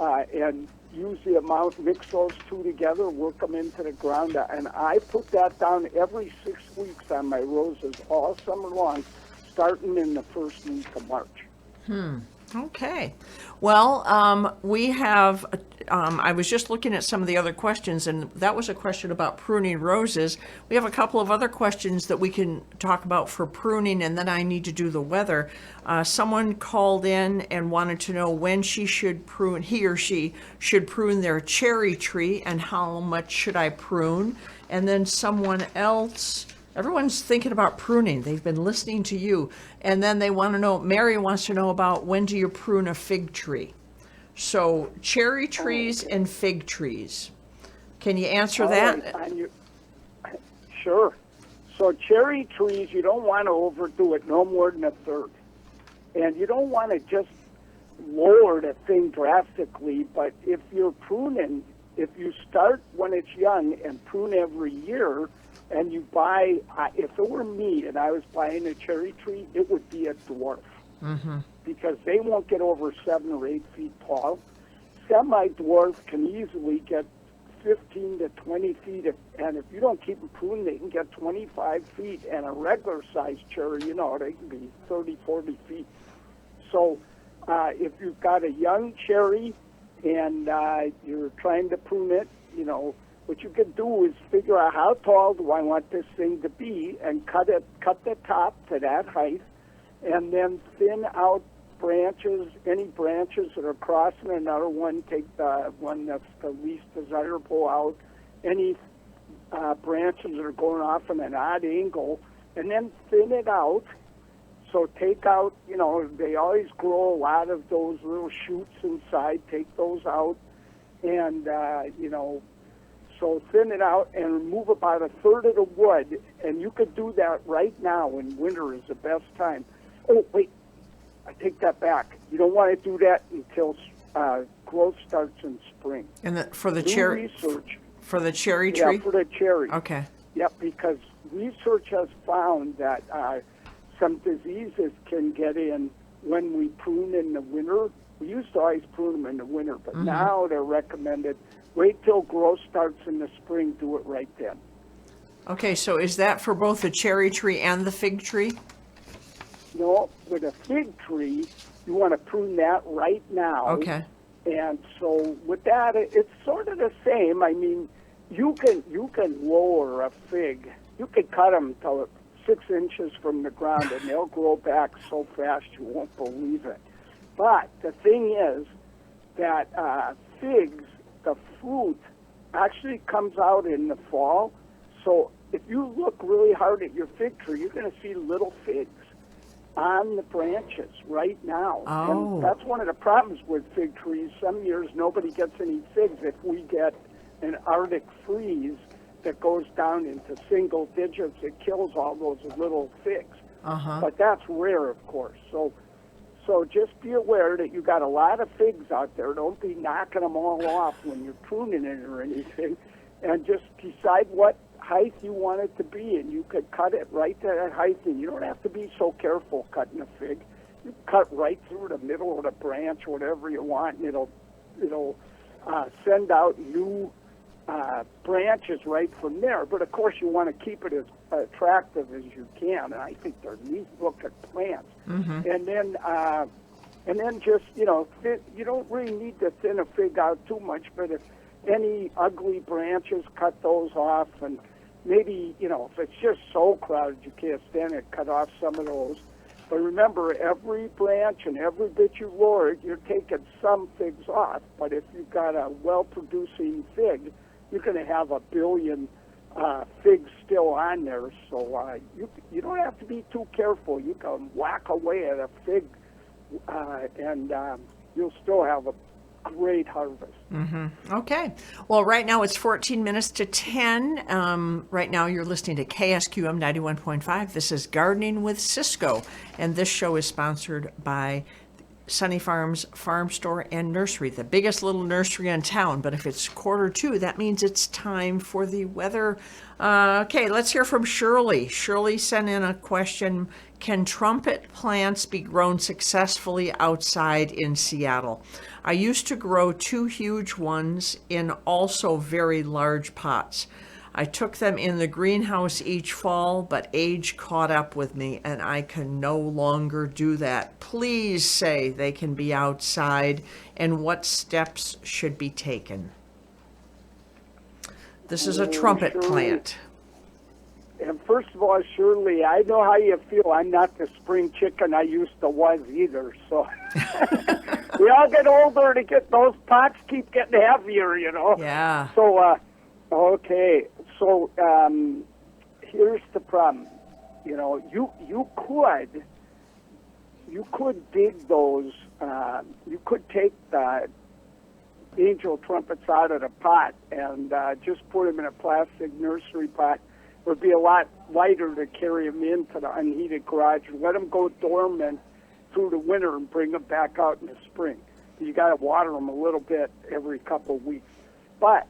E: and use the amount, mix those two together, work them into the ground, and I put that down every 6 weeks on my roses all summer long, starting in the first week of March.
D: Okay. Well, we have, I was just looking at some of the other questions, and that was a question about pruning roses. We have a couple of other questions that we can talk about for pruning, and then I need to do the weather. Someone called in and wanted to know when he or she should prune their cherry tree, and how much should I prune? And then someone else, everyone's thinking about pruning. They've been listening to you. And then they want to know, Mary wants to know about when do you prune a fig tree? So cherry trees and fig trees. Can you answer that?
E: Sure. So cherry trees, you don't want to overdo it, no more than a third. And you don't want to just lower the thing drastically, but if you're pruning, if you start when it's young and prune every year, and you buy, if it were me and I was buying a cherry tree, it would be a dwarf. Mm-hmm. Because they won't get over 7 or 8 feet tall. Semi-dwarf can easily get 15 to 20 feet, and if you don't keep them pruned, they can get 25 feet, and a regular-sized cherry, they can be 30, 40 feet. So if you've got a young cherry and you're trying to prune it, what you could do is figure out how tall do I want this thing to be, and cut the top to that height, and then thin out branches, any branches that are crossing another one, take the one that's the least desirable out, any branches that are going off in an odd angle, and then thin it out. So take out, they always grow a lot of those little shoots inside, take those out, and, so thin it out and remove about a third of the wood, and you could do that right now in winter is the best time. Oh, wait. I take that back. You don't want to do that until growth starts in spring.
D: And for the
E: New
D: cherry
E: research.
D: for the cherry tree?
E: Yeah, for the cherry.
D: Okay.
E: Yep, because research has found that some diseases can get in when we prune in the winter. We used to always prune them in the winter, but now they're recommended wait till growth starts in the spring, do it right then.
D: Okay, so is that for both the cherry tree and the fig tree?
E: No, with a fig tree, you want to prune that right now.
D: Okay.
E: And so with that, it's sort of the same. I mean, you can lower a fig. You could cut them till 6 inches from the ground, and they'll grow back so fast you won't believe it. But the thing is that figs, the fruit, actually comes out in the fall. So if you look really hard at your fig tree, you're going to see little figs on the branches right now.
D: Oh.
E: And that's one of the problems with fig trees. Some years nobody gets any figs if we get an Arctic freeze that goes down into single digits. It kills all those little figs. But that's rare, of course. So just be aware that you got a lot of figs out there. Don't be knocking them all off when you're pruning it or anything. And just decide what height you want it to be, and you could cut it right to that height, and you don't have to be so careful cutting a fig. You cut right through the middle of the branch, whatever you want, and it'll send out new branches right from there. But of course, you want to keep it as attractive as you can, and I think they're neat looking plants. And then just you don't really need to thin a fig out too much, but if any ugly branches, cut those off, and maybe, if it's just so crowded you can't stand it, cut off some of those. But remember, every branch and every bit you lower, you're taking some figs off. But if you've got a well-producing fig, you're going to have 1 billion figs still on there. So you don't have to be too careful. You can whack away at a fig, and you'll still have a great harvest.
D: Okay. Well, right now it's 14 minutes to 10. Right now you're listening to KSQM 91.5. This is Gardening with Ciscoe, and this show is sponsored by Sunny Farms Farm Store and Nursery, the biggest little nursery in town. But if it's 1:45, that means it's time for the weather. Okay, let's hear from Shirley. Shirley sent in a question. Can trumpet plants be grown successfully outside in Seattle? I used to grow 2 huge ones in also very large pots. I took them in the greenhouse each fall, but age caught up with me and I can no longer do that. Please say they can be outside and what steps should be taken. This is a trumpet
E: Shirley.
D: plant.
E: And first of all, Shirley, I know how you feel. I'm not the spring chicken I used to was either. So we all get older to get those pots keep getting heavier,
D: Yeah.
E: So, okay. So here's the problem. You could dig those. You could take the angel trumpets out of the pot and just put them in a plastic nursery pot. It would be a lot lighter to carry them into the unheated garage and let them go dormant through the winter and bring them back out in the spring. You got to water them a little bit every couple of weeks. But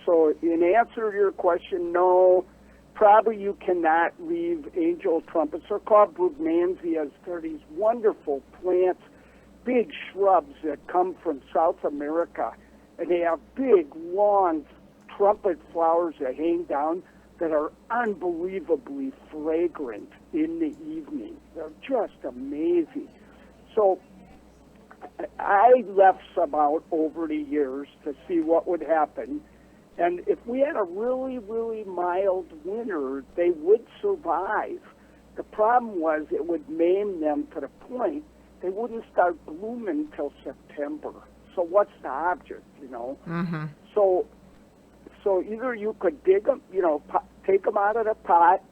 E: so in answer to your question, no, probably you cannot leave angel trumpets. They're called brugmansias. They're these wonderful plants, big shrubs that come from South America, and they have big, long trumpet flowers that hang down that are unbelievably fragrant in the evening. They're just amazing. So I left some out over the years to see what would happen. And if we had a really, really mild winter, they would survive. The problem was it would maim them to the point they wouldn't start blooming till September. So what's the object, you know?
D: Mm-hmm.
E: So either you could dig them, you know, take them out of the pot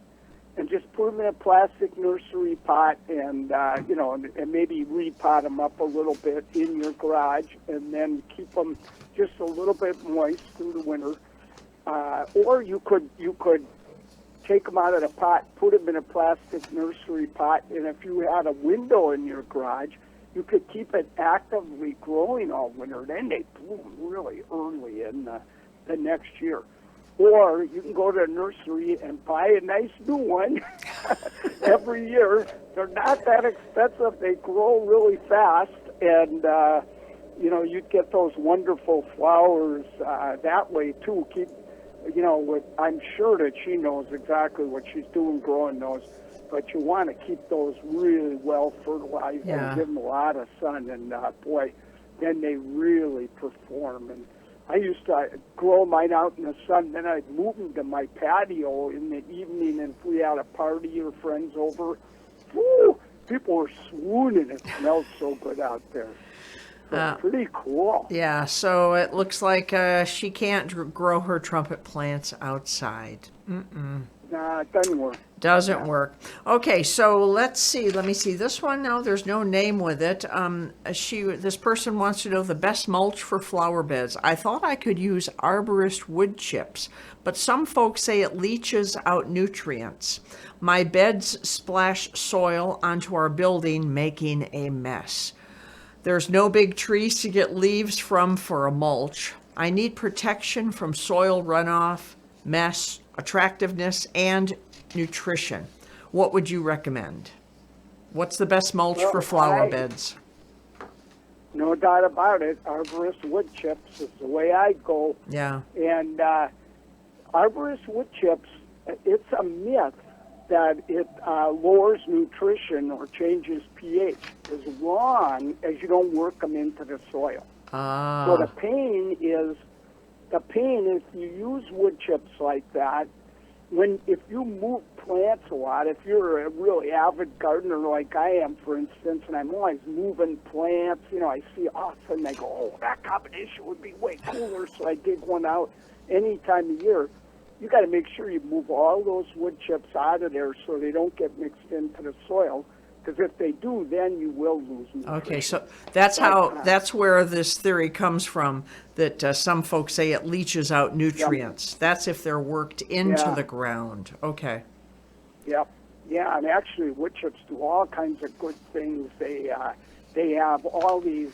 E: and just put them in a plastic nursery pot and, you know, and maybe repot them up a little bit in your garage and then keep them just a little bit moist through the winter. Or you could take them out of the pot, put them in a plastic nursery pot, and if you had a window in your garage, you could keep it actively growing all winter. Then they bloom really early in the next year. Or you can go to a nursery and buy a nice new one every year. They're not that expensive. They grow really fast, and you know, you'd get those wonderful flowers that way too. You know, I'm sure that she knows exactly what she's doing growing those, but you want to keep those really well fertilized and give them a lot of sun, and boy, then they really perform. And I used to grow mine out in the sun, then I'd move them to my patio in the evening, and if we had a party or friends over, whoo, people were swooning. It smelled so good out there. Pretty cool.
D: Yeah, so it looks like she can't grow her trumpet plants outside.
E: Nah, it doesn't work.
D: Doesn't work. Okay, so let's see. Let me see. This one now, there's no name with it. This person wants to know the best mulch for flower beds. I thought I could use arborist wood chips, but some folks say it leaches out nutrients. My beds splash soil onto our building, making a mess. There's no big trees to get leaves from for a mulch. I need protection from soil runoff, mess, attractiveness, and nutrition. What would you recommend? What's the best mulch for flower beds?
E: No doubt about it. Arborist wood chips is the way I go.
D: Yeah.
E: And arborist wood chips, it's a myth that it lowers nutrition or changes pH as long as you don't work them into the soil. So the pain is if you use wood chips like that, if you move plants a lot, if you're a really avid gardener like I am, for instance, and I'm always moving plants, you know, I see all of a sudden I go, oh, that combination would be way cooler, so I dig one out any time of year. You got to make sure you move all those wood chips out of there so they don't get mixed into the soil. Because if they do, then you will lose nutrition.
D: Okay, so that's where this theory comes from, that some folks say it leaches out nutrients. Yep. That's if they're worked into the ground. Okay.
E: Yep. Yeah, and actually wood chips do all kinds of good things. They have all these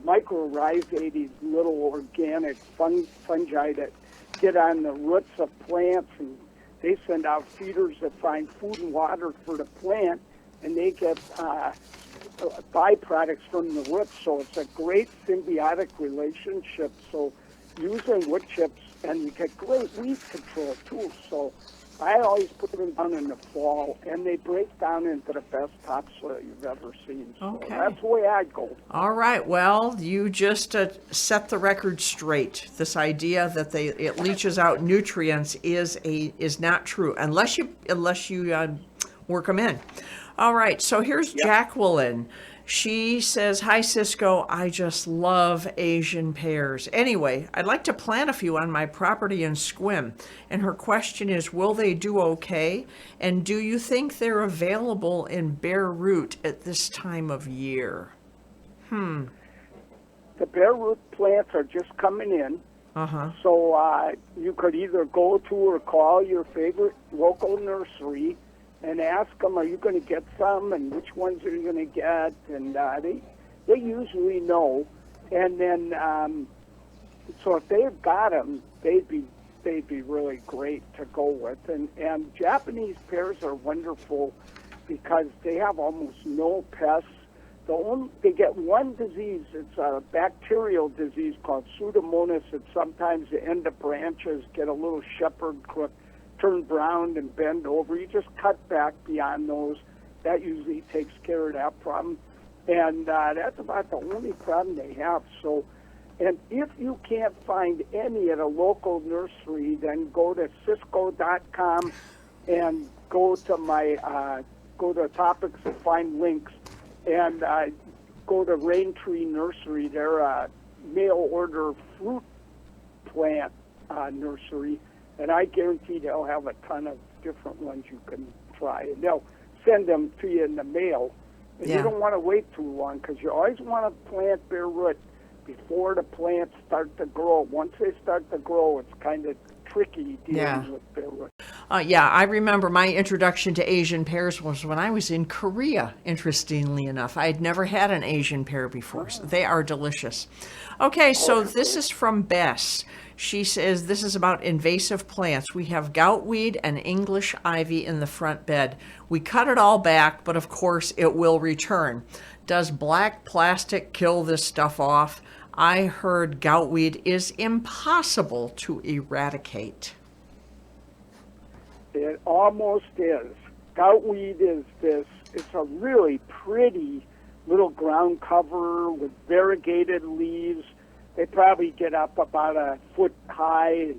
E: mycorrhizae, these little organic fungi that get on the roots of plants, and they send out feeders that find food and water for the plant, and they get byproducts from the roots. So it's a great symbiotic relationship. So using wood chips, and you get great weed control too. So I always put them down in the fall, and they break down into the best topsoil you've ever seen. So that's the way I go. All
D: right. Well, you just set the record straight. This idea that it leaches out nutrients is not true unless you work them in. All right. So here's Jacqueline. She says, hi, Ciscoe, I just love Asian pears. Anyway, I'd like to plant a few on my property in Sequim. And her question is, will they do okay? And do you think they're available in bare root at this time of year?
E: The bare root plants are just coming in. So you could either go to or call your favorite local nursery and ask them, are you going to get some, and which ones are you going to get? And they usually know. And then, so if they've got them, they'd be really great to go with. And Japanese pears are wonderful because they have almost no pests. They get one disease. It's a bacterial disease called Pseudomonas. That sometimes the end of branches get a little shepherd crook, turn brown and bend over. You just cut back beyond those. That usually takes care of that problem. And that's about the only problem they have. So, and if you can't find any at a local nursery, then go to Ciscoe.com and go to topics and find links, and go to Rain Tree Nursery. They're a mail order fruit plant nursery, and I guarantee they'll have a ton of different ones you can try, and they'll send them to you in the mail. And
D: Yeah.
E: you don't want to wait too long, because you always want to plant bare root before the plants start to grow. Once they start to grow, it's kind of tricky dealing with bare root.
D: Yeah, I remember my introduction to Asian pears was when I was in Korea, interestingly enough. I had never had an Asian pear before. So they are delicious. Okay, so this is from Bess. She says this is about invasive plants. We have goutweed and English ivy in the front bed. We cut it all back, but of course it will return. Does black plastic kill this stuff off? I heard goutweed is impossible to eradicate.
E: It almost is. Goutweed is this, it's a really pretty little ground cover with variegated leaves. They probably get up about a foot high,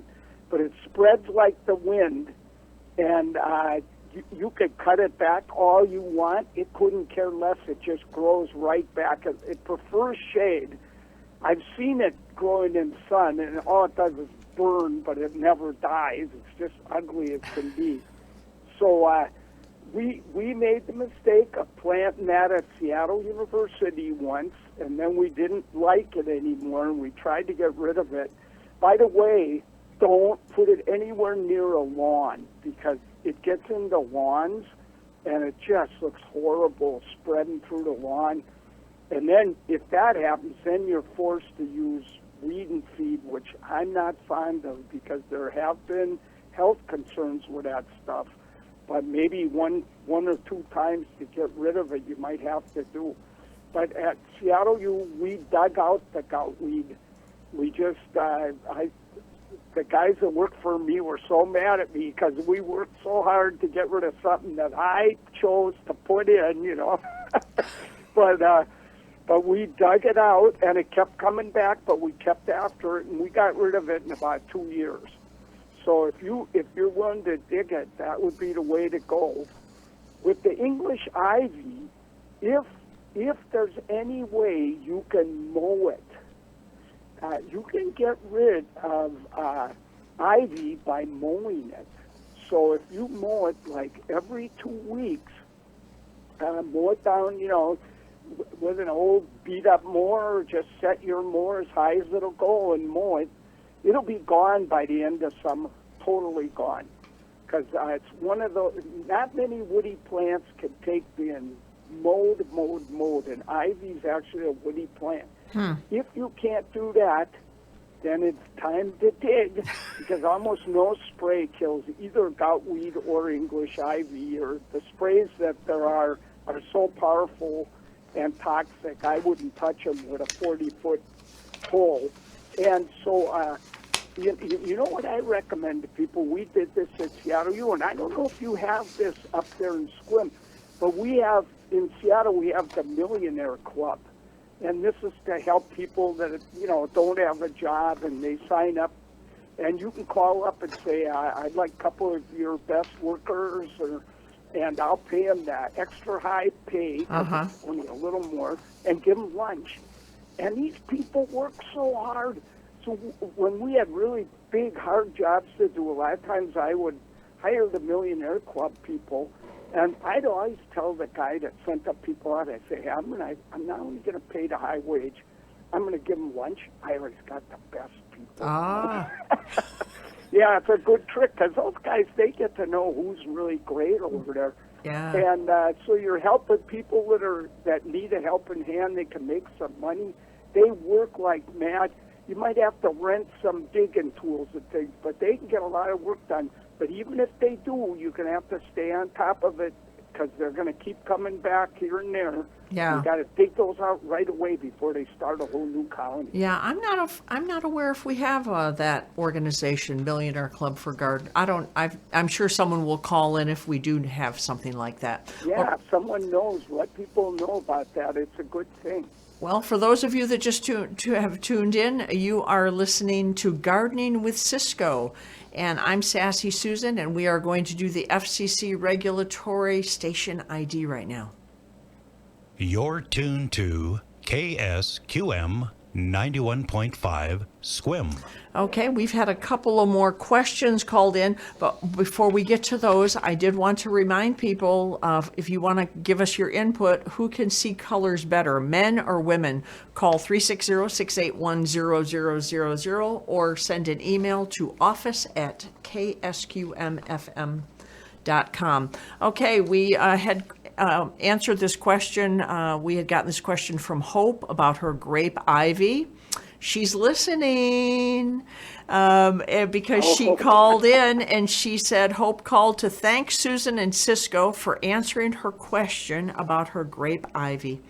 E: but it spreads like the wind, and you could cut it back all you want. It couldn't care less. It just grows right back. It prefers shade. I've seen it growing in sun, and all it does is burn, but it never dies. It's just ugly as can be. So we made the mistake of planting that at Seattle University once, and then we didn't like it anymore, and we tried to get rid of it. By the way, don't put it anywhere near a lawn, because it gets into lawns, and it just looks horrible spreading through the lawn. And then if that happens, then you're forced to use weed and feed, which I'm not fond of, because there have been health concerns with that stuff. But maybe one or two times to get rid of it, you might have to do. But at Seattle we dug out the goutweed. We just, the guys that work for me were so mad at me because we worked so hard to get rid of something that I chose to put in, you know. But we dug it out, and it kept coming back, but we kept after it, and we got rid of it in about 2 years. So if you're willing to dig it, that would be the way to go. With the English ivy, if there's any way you can mow it, you can get rid of ivy by mowing it. So if you mow it like every 2 weeks, mow it down, you know, with an old beat-up mower, or just set your mower as high as it'll go and mow it. It'll be gone by the end of summer, totally gone. Because it's one of those, not many woody plants can take being mowed, and ivy's actually a woody plant. If you can't do that, then it's time to dig, because almost no spray kills either goutweed or English ivy, or the sprays that there are so powerful and toxic, I wouldn't touch them with a 40-foot pole. And so, you know what I recommend to people? We did this at Seattle, and I don't know if you have this up there in Sequim, but we have, in Seattle, we have the Millionaire Club. And this is to help people that, you know, don't have a job, and they sign up. And you can call up and say, I'd like a couple of your best workers, and I'll pay them that extra high pay, only a little more, and give them lunch. And these people work so hard. So when we had really big, hard jobs to do, a lot of times I would hire the Millionaire Club people, and I'd always tell the guy that sent up people out, I'd say, hey, I'm not only going to pay the high wage, I'm going to give them lunch. I always got the best people. Yeah, it's a good trick, because those guys, they get to know who's really great over there.
D: Yeah.
E: And so you're helping people that need a helping hand. They can make some money. They work like mad. You might have to rent some digging tools and things, but they can get a lot of work done. But even if they do, you're going to have to stay on top of it because they're going to keep coming back here and there.
D: Yeah.
E: You got to dig those out right away before they start a whole new colony.
D: Yeah, I'm not aware if we have that organization, Millionaire Club for Garden. I'm sure someone will call in if we do have something like that.
E: Yeah, if someone knows, let people know about that. It's a good thing.
D: Well, for those of you that just have tuned in, you are listening to Gardening with Ciscoe. And I'm Sassy Susan, and we are going to do the FCC regulatory station ID right now.
A: You're tuned to KSQM 91.5 SQM.
D: Okay, we've had a couple of more questions called in, but before we get to those, I did want to remind people if you want to give us your input, who can see colors better, men or women? Call 360-681-0000 or send an email to office@ksqmfm.com. Okay, we had answered this question. We had gotten this question from Hope about her grape ivy. She's listening because she called in and she said Hope called to thank Susan and Ciscoe for answering her question about her grape ivy.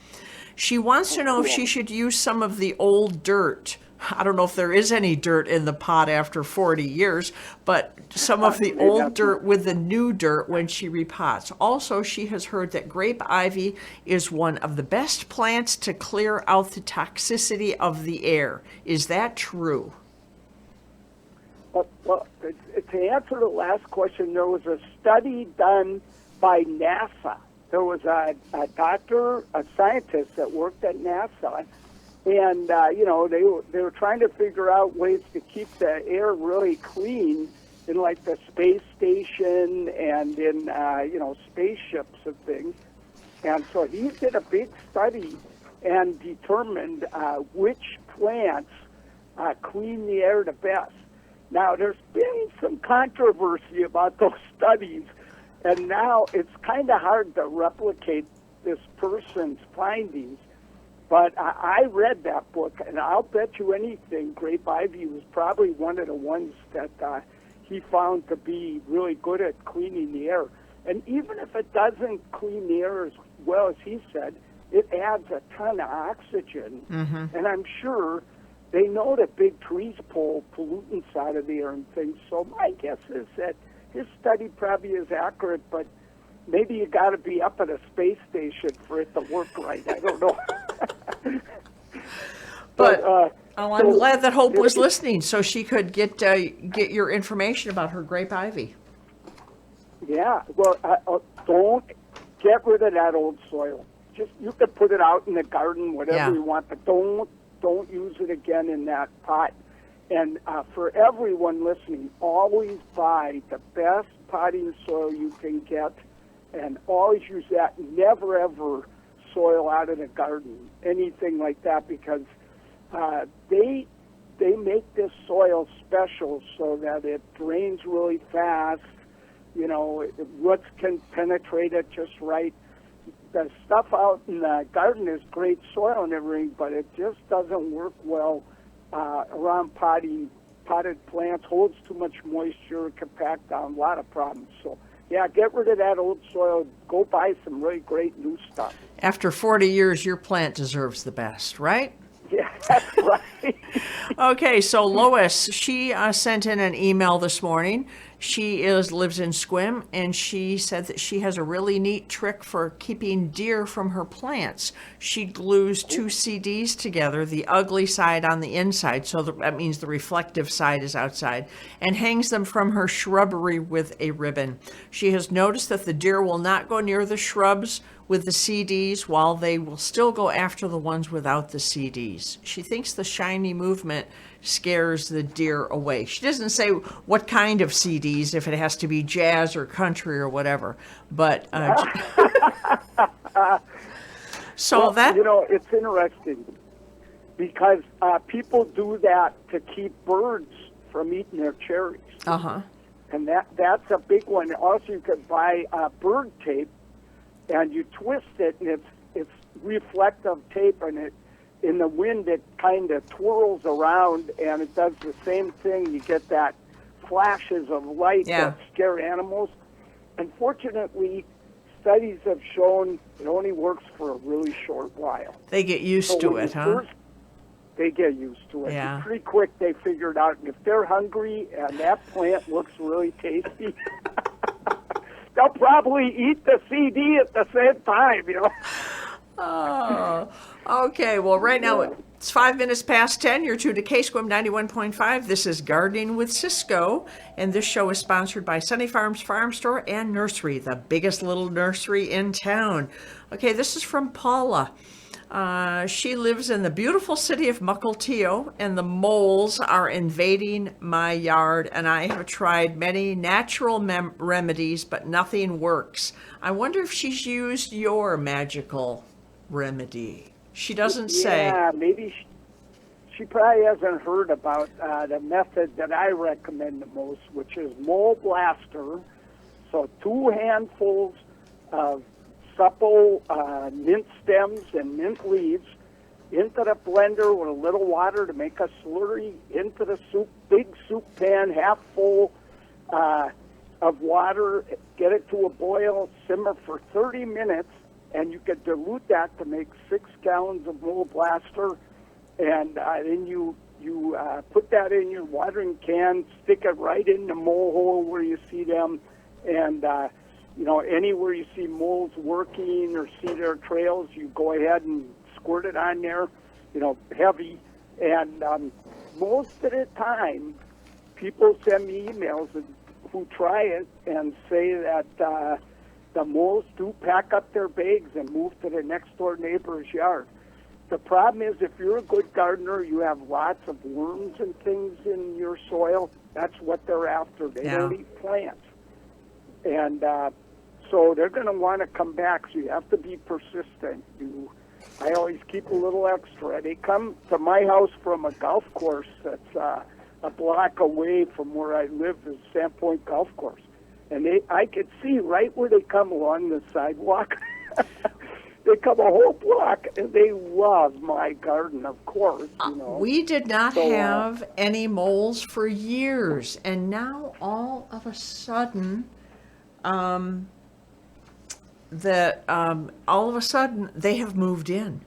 D: She wants to know if she should use some of the old dirt. I don't know if there is any dirt in the pot after 40 years, but some of the old dirt with the new dirt when she repots. Also, she has heard that grape ivy is one of the best plants to clear out the toxicity of the air. Is that true?
E: Well, to answer the last question, there was a study done by NASA. There was a doctor, a scientist that worked at NASA, and they were trying to figure out ways to keep the air really clean in like the space station and in spaceships and things. And so he did a big study and determined which plants clean the air the best. Now, there's been some controversy about those studies, and now it's kind of hard to replicate this person's findings. But I read that book, and I'll bet you anything, grape ivy was probably one of the ones that he found to be really good at cleaning the air. And even if it doesn't clean the air as well as he said, it adds a ton of oxygen. Mm-hmm. And I'm sure they know that big trees pull pollutants out of the air and things. So my guess is that his study probably is accurate, but maybe you got to be up at a space station for it to work right. I don't know.
D: But I'm glad that Hope was listening, so she could get your information about her grape ivy.
E: Yeah, well, don't get rid of that old soil. Just you could put it out in the garden, whatever you want, but don't use it again in that pot. And for everyone listening, always buy the best potting soil you can get, and always use that. Never ever soil out in a garden, anything like that, because they make this soil special so that it drains really fast. You know, roots can penetrate it just right. The stuff out in the garden is great soil and everything, but it just doesn't work well around potted plants. Holds too much moisture, can pack down a lot of problems. So yeah, get rid of that old soil. Go buy some really great new stuff.
D: After 40 years, your plant deserves the best, right?
E: Yeah, that's right.
D: Okay, so Lois, she sent in an email this morning. She lives in Sequim, and she said that she has a really neat trick for keeping deer from her plants. She glues two CDs together, the ugly side on the inside, so that means the reflective side is outside, and hangs them from her shrubbery with a ribbon. She has noticed that the deer will not go near the shrubs with the CDs, while they will still go after the ones without the CDs. She thinks the shiny movement scares the deer away. She doesn't say what kind of CDs, if it has to be jazz or country or whatever, but so
E: well,
D: that...
E: You know, it's interesting because people do that to keep birds from eating their cherries.
D: Uh-huh.
E: And that's a big one. Also, you could buy bird tape, and you twist it, and it's reflective tape, and it in the wind it kind of twirls around, and it does the same thing. You get that flashes of light that scare animals. Unfortunately, studies have shown it only works for a really short while.
D: They get used
E: So
D: to
E: when
D: it,
E: you
D: huh?
E: first- they get used to it.
D: Yeah.
E: And pretty quick, they figure it out. And if they're hungry and that plant looks really tasty, they'll probably eat the CD at the same time, you know.
D: Oh, okay. Well, right now it's 5 minutes past 10. You're tuned to KSQM 91.5. This is Gardening with Ciscoe, and this show is sponsored by Sunny Farms Farm Store and Nursery, the biggest little nursery in town. Okay, this is from Paula. She lives in the beautiful city of Mukilteo, and the moles are invading my yard, and I have tried many natural remedies, but nothing works. I wonder if she's used your magical remedy. She doesn't say.
E: Yeah, maybe she probably hasn't heard about the method that I recommend the most, which is mole blaster. So 2 handfuls of supple mint stems and mint leaves into the blender with a little water to make a slurry, into the big soup pan, half full of water, get it to a boil, simmer for 30 minutes, and you can dilute that to make 6 gallons of mole blaster, and then you put that in your watering can, stick it right in the mole hole where you see them, and anywhere you see moles working or see their trails, you go ahead and squirt it on there, heavy. And most of the time, people send me emails who try it and say that the moles do pack up their bags and move to the next door neighbor's yard. The problem is if you're a good gardener, you have lots of worms and things in your soil. That's what they're after. They don't eat plants. And so they're going to want to come back, so you have to be persistent. I always keep a little extra. They come to my house from a golf course that's a block away from where I live, is Sandpoint Golf Course. And I could see right where they come along the sidewalk. They come a whole block, and they love my garden, of course.
D: We did not have any moles for years, and now all of a sudden, all of a sudden they have moved in,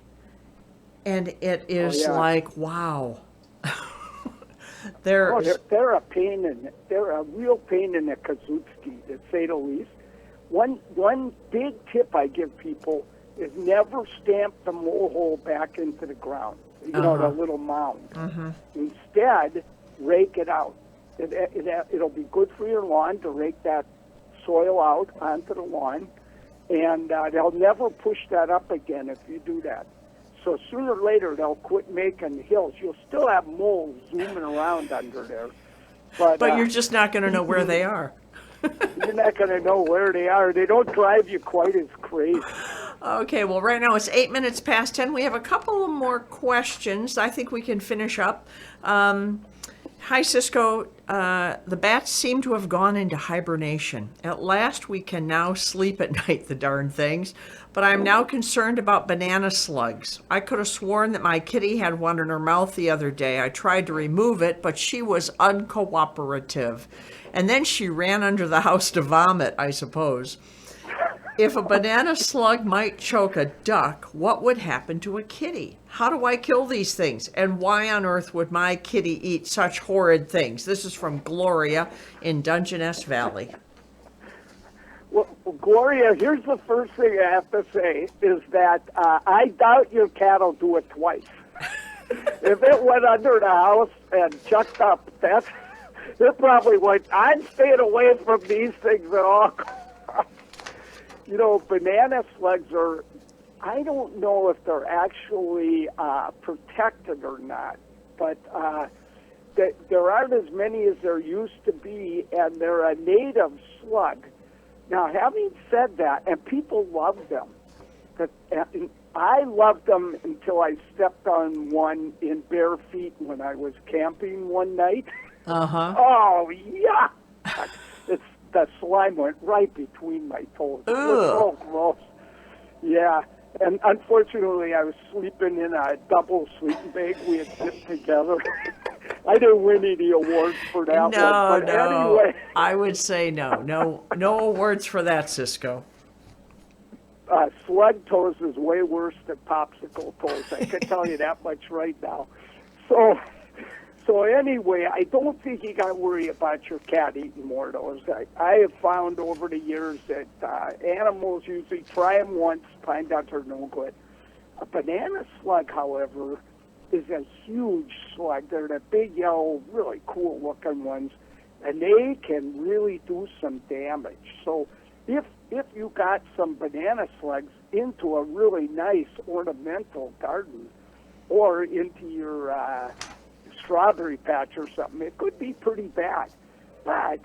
D: and it is like, wow.
E: They're a pain they're a real pain in the kazutski, to say the least. One big tip I give people is never stamp the mole hole back into the ground, the little mound. Instead, rake it out. It'll be good for your lawn to rake that soil out onto the lawn, and they'll never push that up again if you do that. So sooner or later, they'll quit making hills. You'll still have moles zooming around under there. But
D: you're just not going to know where they are.
E: You're not going to know where they are. They don't drive you quite as crazy.
D: Okay, well, right now it's 8 minutes past 10. We have a couple of more questions. I think we can finish up. Hi, Ciscoe. The bats seem to have gone into hibernation. At last, we can now sleep at night, the darn things. But I'm now concerned about banana slugs. I could have sworn that my kitty had one in her mouth the other day. I tried to remove it, but she was uncooperative. And then she ran under the house to vomit, I suppose. If a banana slug might choke a duck, what would happen to a kitty? How do I kill these things? And why on earth would my kitty eat such horrid things? This is from Gloria in Dungeness Valley.
E: Well, Gloria, here's the first thing I have to say is that I doubt your cat will do it twice. If it went under the house and chucked up, it probably went, I'm staying away from these things at all. Banana slugs are, I don't know if they're actually protected or not, but there aren't as many as there used to be, and they're a native slug. Now, having said that, and people love them, I loved them until I stepped on one in bare feet when I was camping one night. Oh, yeah. The slime went right between my toes. It was so gross. Yeah. And unfortunately, I was sleeping in a double sleeping bag we had put together. I didn't win any awards for that one. But anyway.
D: I would say no awards for that, Ciscoe.
E: slug toes is way worse than popsicle toes. I can tell you that much right now. So anyway, I don't think you got to worry about your cat eating more of those. I have found over the years that animals usually try them once, find out they're no good. A banana slug, however, is a huge slug. They're the big, yellow, really cool-looking ones, and they can really do some damage. So if you got some banana slugs into a really nice ornamental garden or into your strawberry patch or something, it could be pretty bad. But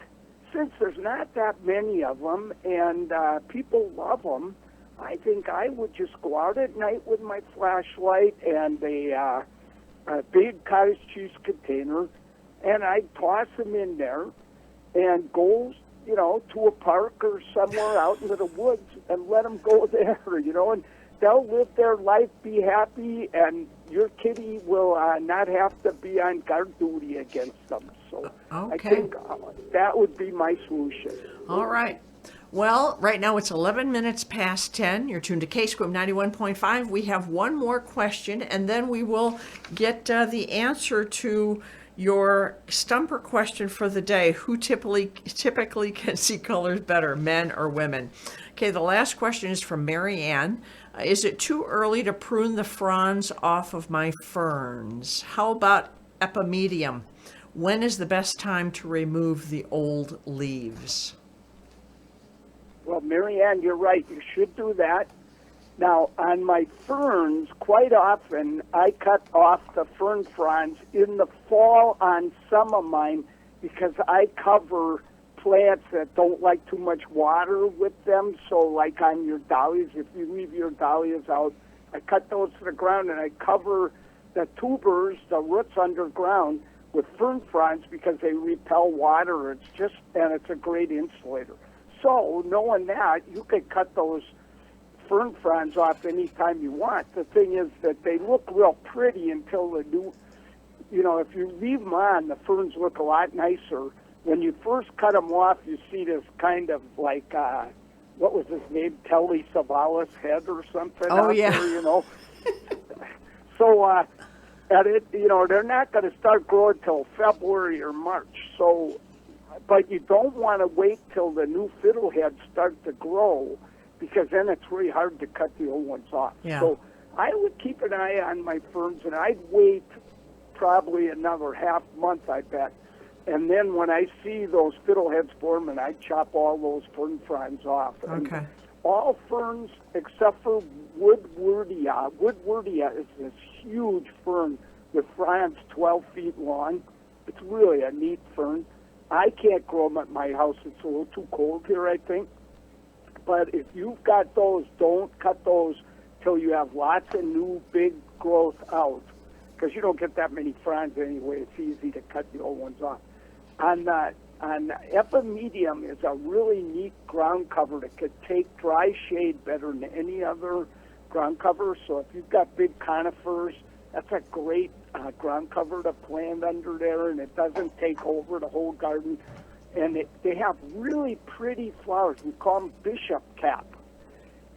E: since there's not that many of them and people love them, I think I would just go out at night with my flashlight and a big cottage cheese container, and I'd toss them in there and go, to a park or somewhere out into the woods and let them go there, and they'll live their life, be happy, and your kitty will not have to be on guard duty against them. So I think that would be my solution.
D: All right. Well, right now it's 11 minutes past 10. You're tuned to KSQM 91.5. We have one more question, and then we will get the answer to your stumper question for the day. Who typically can see colors better, men or women? Okay, the last question is from Mary Ann. Is it too early to prune the fronds off of my ferns? How about epimedium? When is the best time to remove the old leaves?
E: Well, Mary Ann, you're right. You should do that. Now, on my ferns, quite often I cut off the fern fronds in the fall on some of mine because I cover plants that don't like too much water with them. So like on your dahlias, if you leave your dahlias out, I cut those to the ground and I cover the tubers, the roots underground, with fern fronds because they repel water. It's a great insulator. So knowing that, you can cut those fern fronds off anytime you want. The thing is that they look real pretty until the new, if you leave them on, the ferns look a lot nicer. When you first cut them off, you see this kind of like, what was his name, Telly Savalas head or something out there, So, they're not going to start growing till February or March. So, but you don't want to wait till the new fiddleheads start to grow, because then it's really hard to cut the old ones off.
D: Yeah.
E: So I would keep an eye on my ferns, and I'd wait probably another half month, I bet. And then when I see those fiddleheads forming, I chop all those fern fronds off.
D: Okay.
E: And all ferns except for woodwardea. Woodwardea is this huge fern with fronds 12 feet long. It's really a neat fern. I can't grow them at my house. It's a little too cold here, I think. But if you've got those, don't cut those till you have lots of new big growth out, because you don't get that many fronds anyway. It's easy to cut the old ones off. On epimedium is a really neat ground cover that could take dry shade better than any other ground cover. So if you've got big conifers, that's a great ground cover to plant under there, and it doesn't take over the whole garden. And they have really pretty flowers. We call them bishop cap.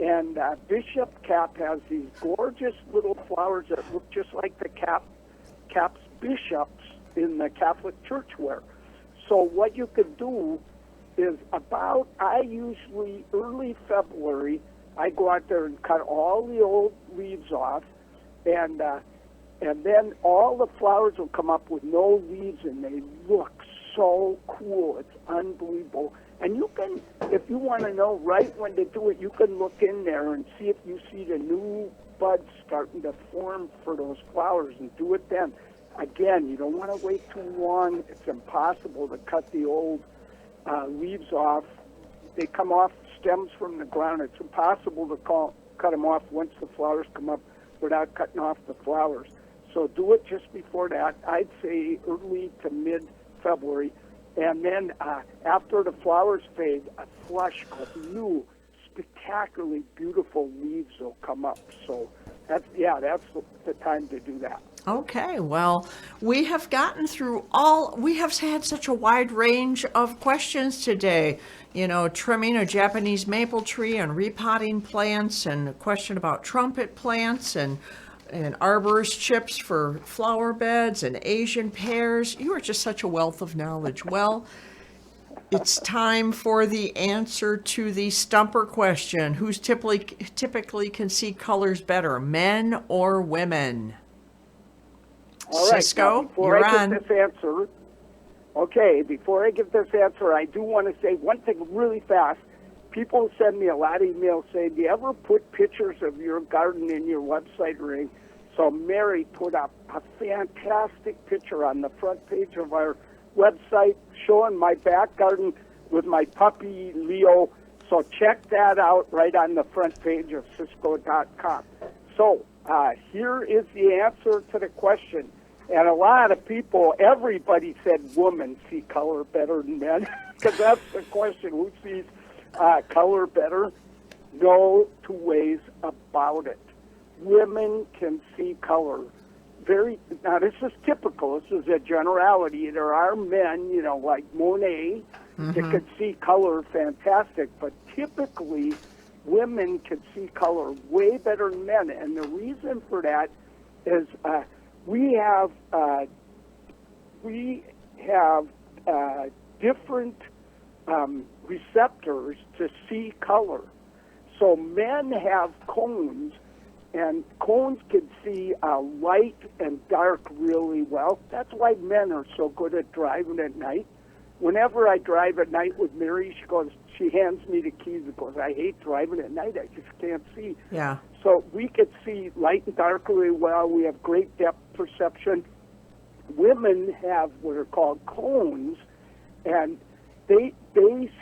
E: And bishop cap has these gorgeous little flowers that look just like the cap's bishops in the Catholic Church wear. So what you could do is I usually early February, I go out there and cut all the old leaves off, and then all the flowers will come up with no leaves, and they look so cool. It's unbelievable. And you can, if you want to know right when to do it, you can look in there and see if you see the new buds starting to form for those flowers, and do it then. Again, you don't want to wait too long. It's impossible to cut the old leaves off. They come off stems from the ground. It's impossible to cut them off once the flowers come up without cutting off the flowers. So do it just before that. I'd say early to mid-February. And then after the flowers fade, a flush of new, spectacularly beautiful leaves will come up. So that's the time to do that.
D: Okay, well, we have gotten through we have had such a wide range of questions today. You know, trimming a Japanese maple tree and repotting plants, and a question about trumpet plants, and arborist chips for flower beds, and Asian pears. You are just such a wealth of knowledge. Well, it's time for the answer to the stumper question. Who's typically can see colors better, men or women?
E: All right,
D: Ciscoe,
E: now, before
D: you're
E: I
D: on.
E: give this answer, before I give this answer, I do want to say one thing really fast. People send me a lot of emails saying, do you ever put pictures of your garden in your website ring? So Mary put up a fantastic picture on the front page of our website showing my back garden with my puppy Leo. So check that out right on the front page of Ciscoe.com. So here is the answer to the question. And a lot of people, everybody said women see color better than men, because that's the question. Who sees color better? No two ways about it. Women can see color. Now, this is typical. This is a generality. There are men, you know, like Monet, that can see color fantastic, but typically women can see color way better than men. And the reason for that is we have different receptors to see color. So men have cones, and cones can see light and dark really well. That's why men are so good at driving at night. Whenever I drive at night with Mary, she hands me the keys and goes, I hate driving at night. I just can't see.
D: Yeah.
E: So we can see light and dark really well. We have great depth perception. Women have what are called cones, and they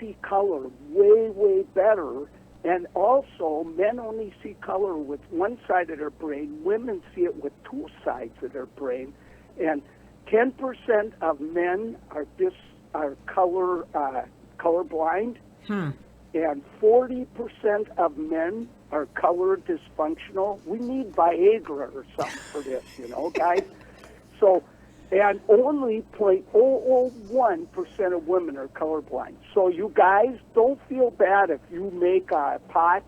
E: see color way, way better. And also, men only see color with one side of their brain. Women see it with two sides of their brain. And 10% of men are colorblind, and 40% of men are color dysfunctional. We need Viagra or something for this, you know, guys. So, and only 0.001% of women are colorblind. So you guys, don't feel bad if you make a pot.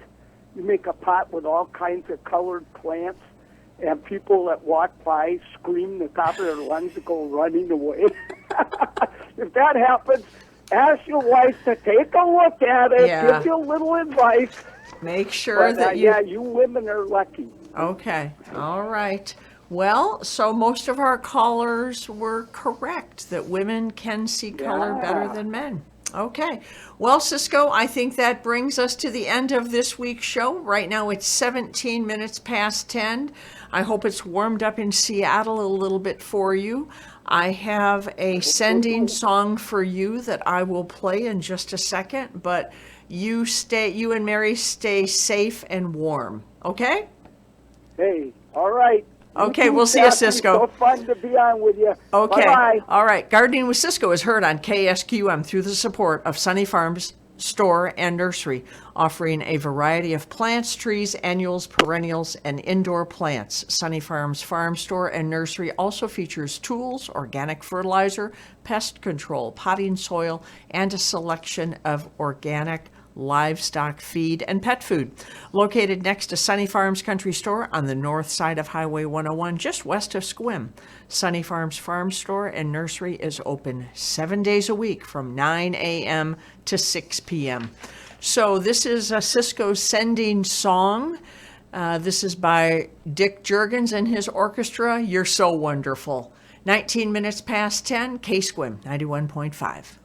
E: You make a pot with all kinds of colored plants, and people that walk by scream the top of their lungs and go running away. If that happens, ask your wife to take a look at it, give you a little advice.
D: Make sure that
E: yeah, you women are lucky.
D: Okay, all right. Well, so most of our callers were correct that women can see color better than men. Okay. Well, Ciscoe, I think that brings us to the end of this week's show. Right now it's 17 minutes past 10. I hope it's warmed up in Seattle a little bit for you. I have a sending song for you that I will play in just a second, but you and Mary stay safe and warm. Okay?
E: Hey, all right.
D: Okay, we'll see you, Ciscoe.
E: So fun to be on with you.
D: Okay.
E: Bye-bye.
D: All right. Gardening with Ciscoe is heard on KSQM through the support of Sunny Farms Store and Nursery, offering a variety of plants, trees, annuals, perennials, and indoor plants. Sunny Farms Farm Store and Nursery also features tools, organic fertilizer, pest control, potting soil, and a selection of organic livestock feed and pet food. Located next to Sunny Farms Country Store on the north side of Highway 101, just west of Sequim. Sunny Farms Farm Store and Nursery is open 7 days a week from 9 a.m. to 6 p.m. So this is a Ciscoe sending song. This is by Dick Juergens and his orchestra. You're so wonderful. 19 minutes past 10, KSQM 91.5.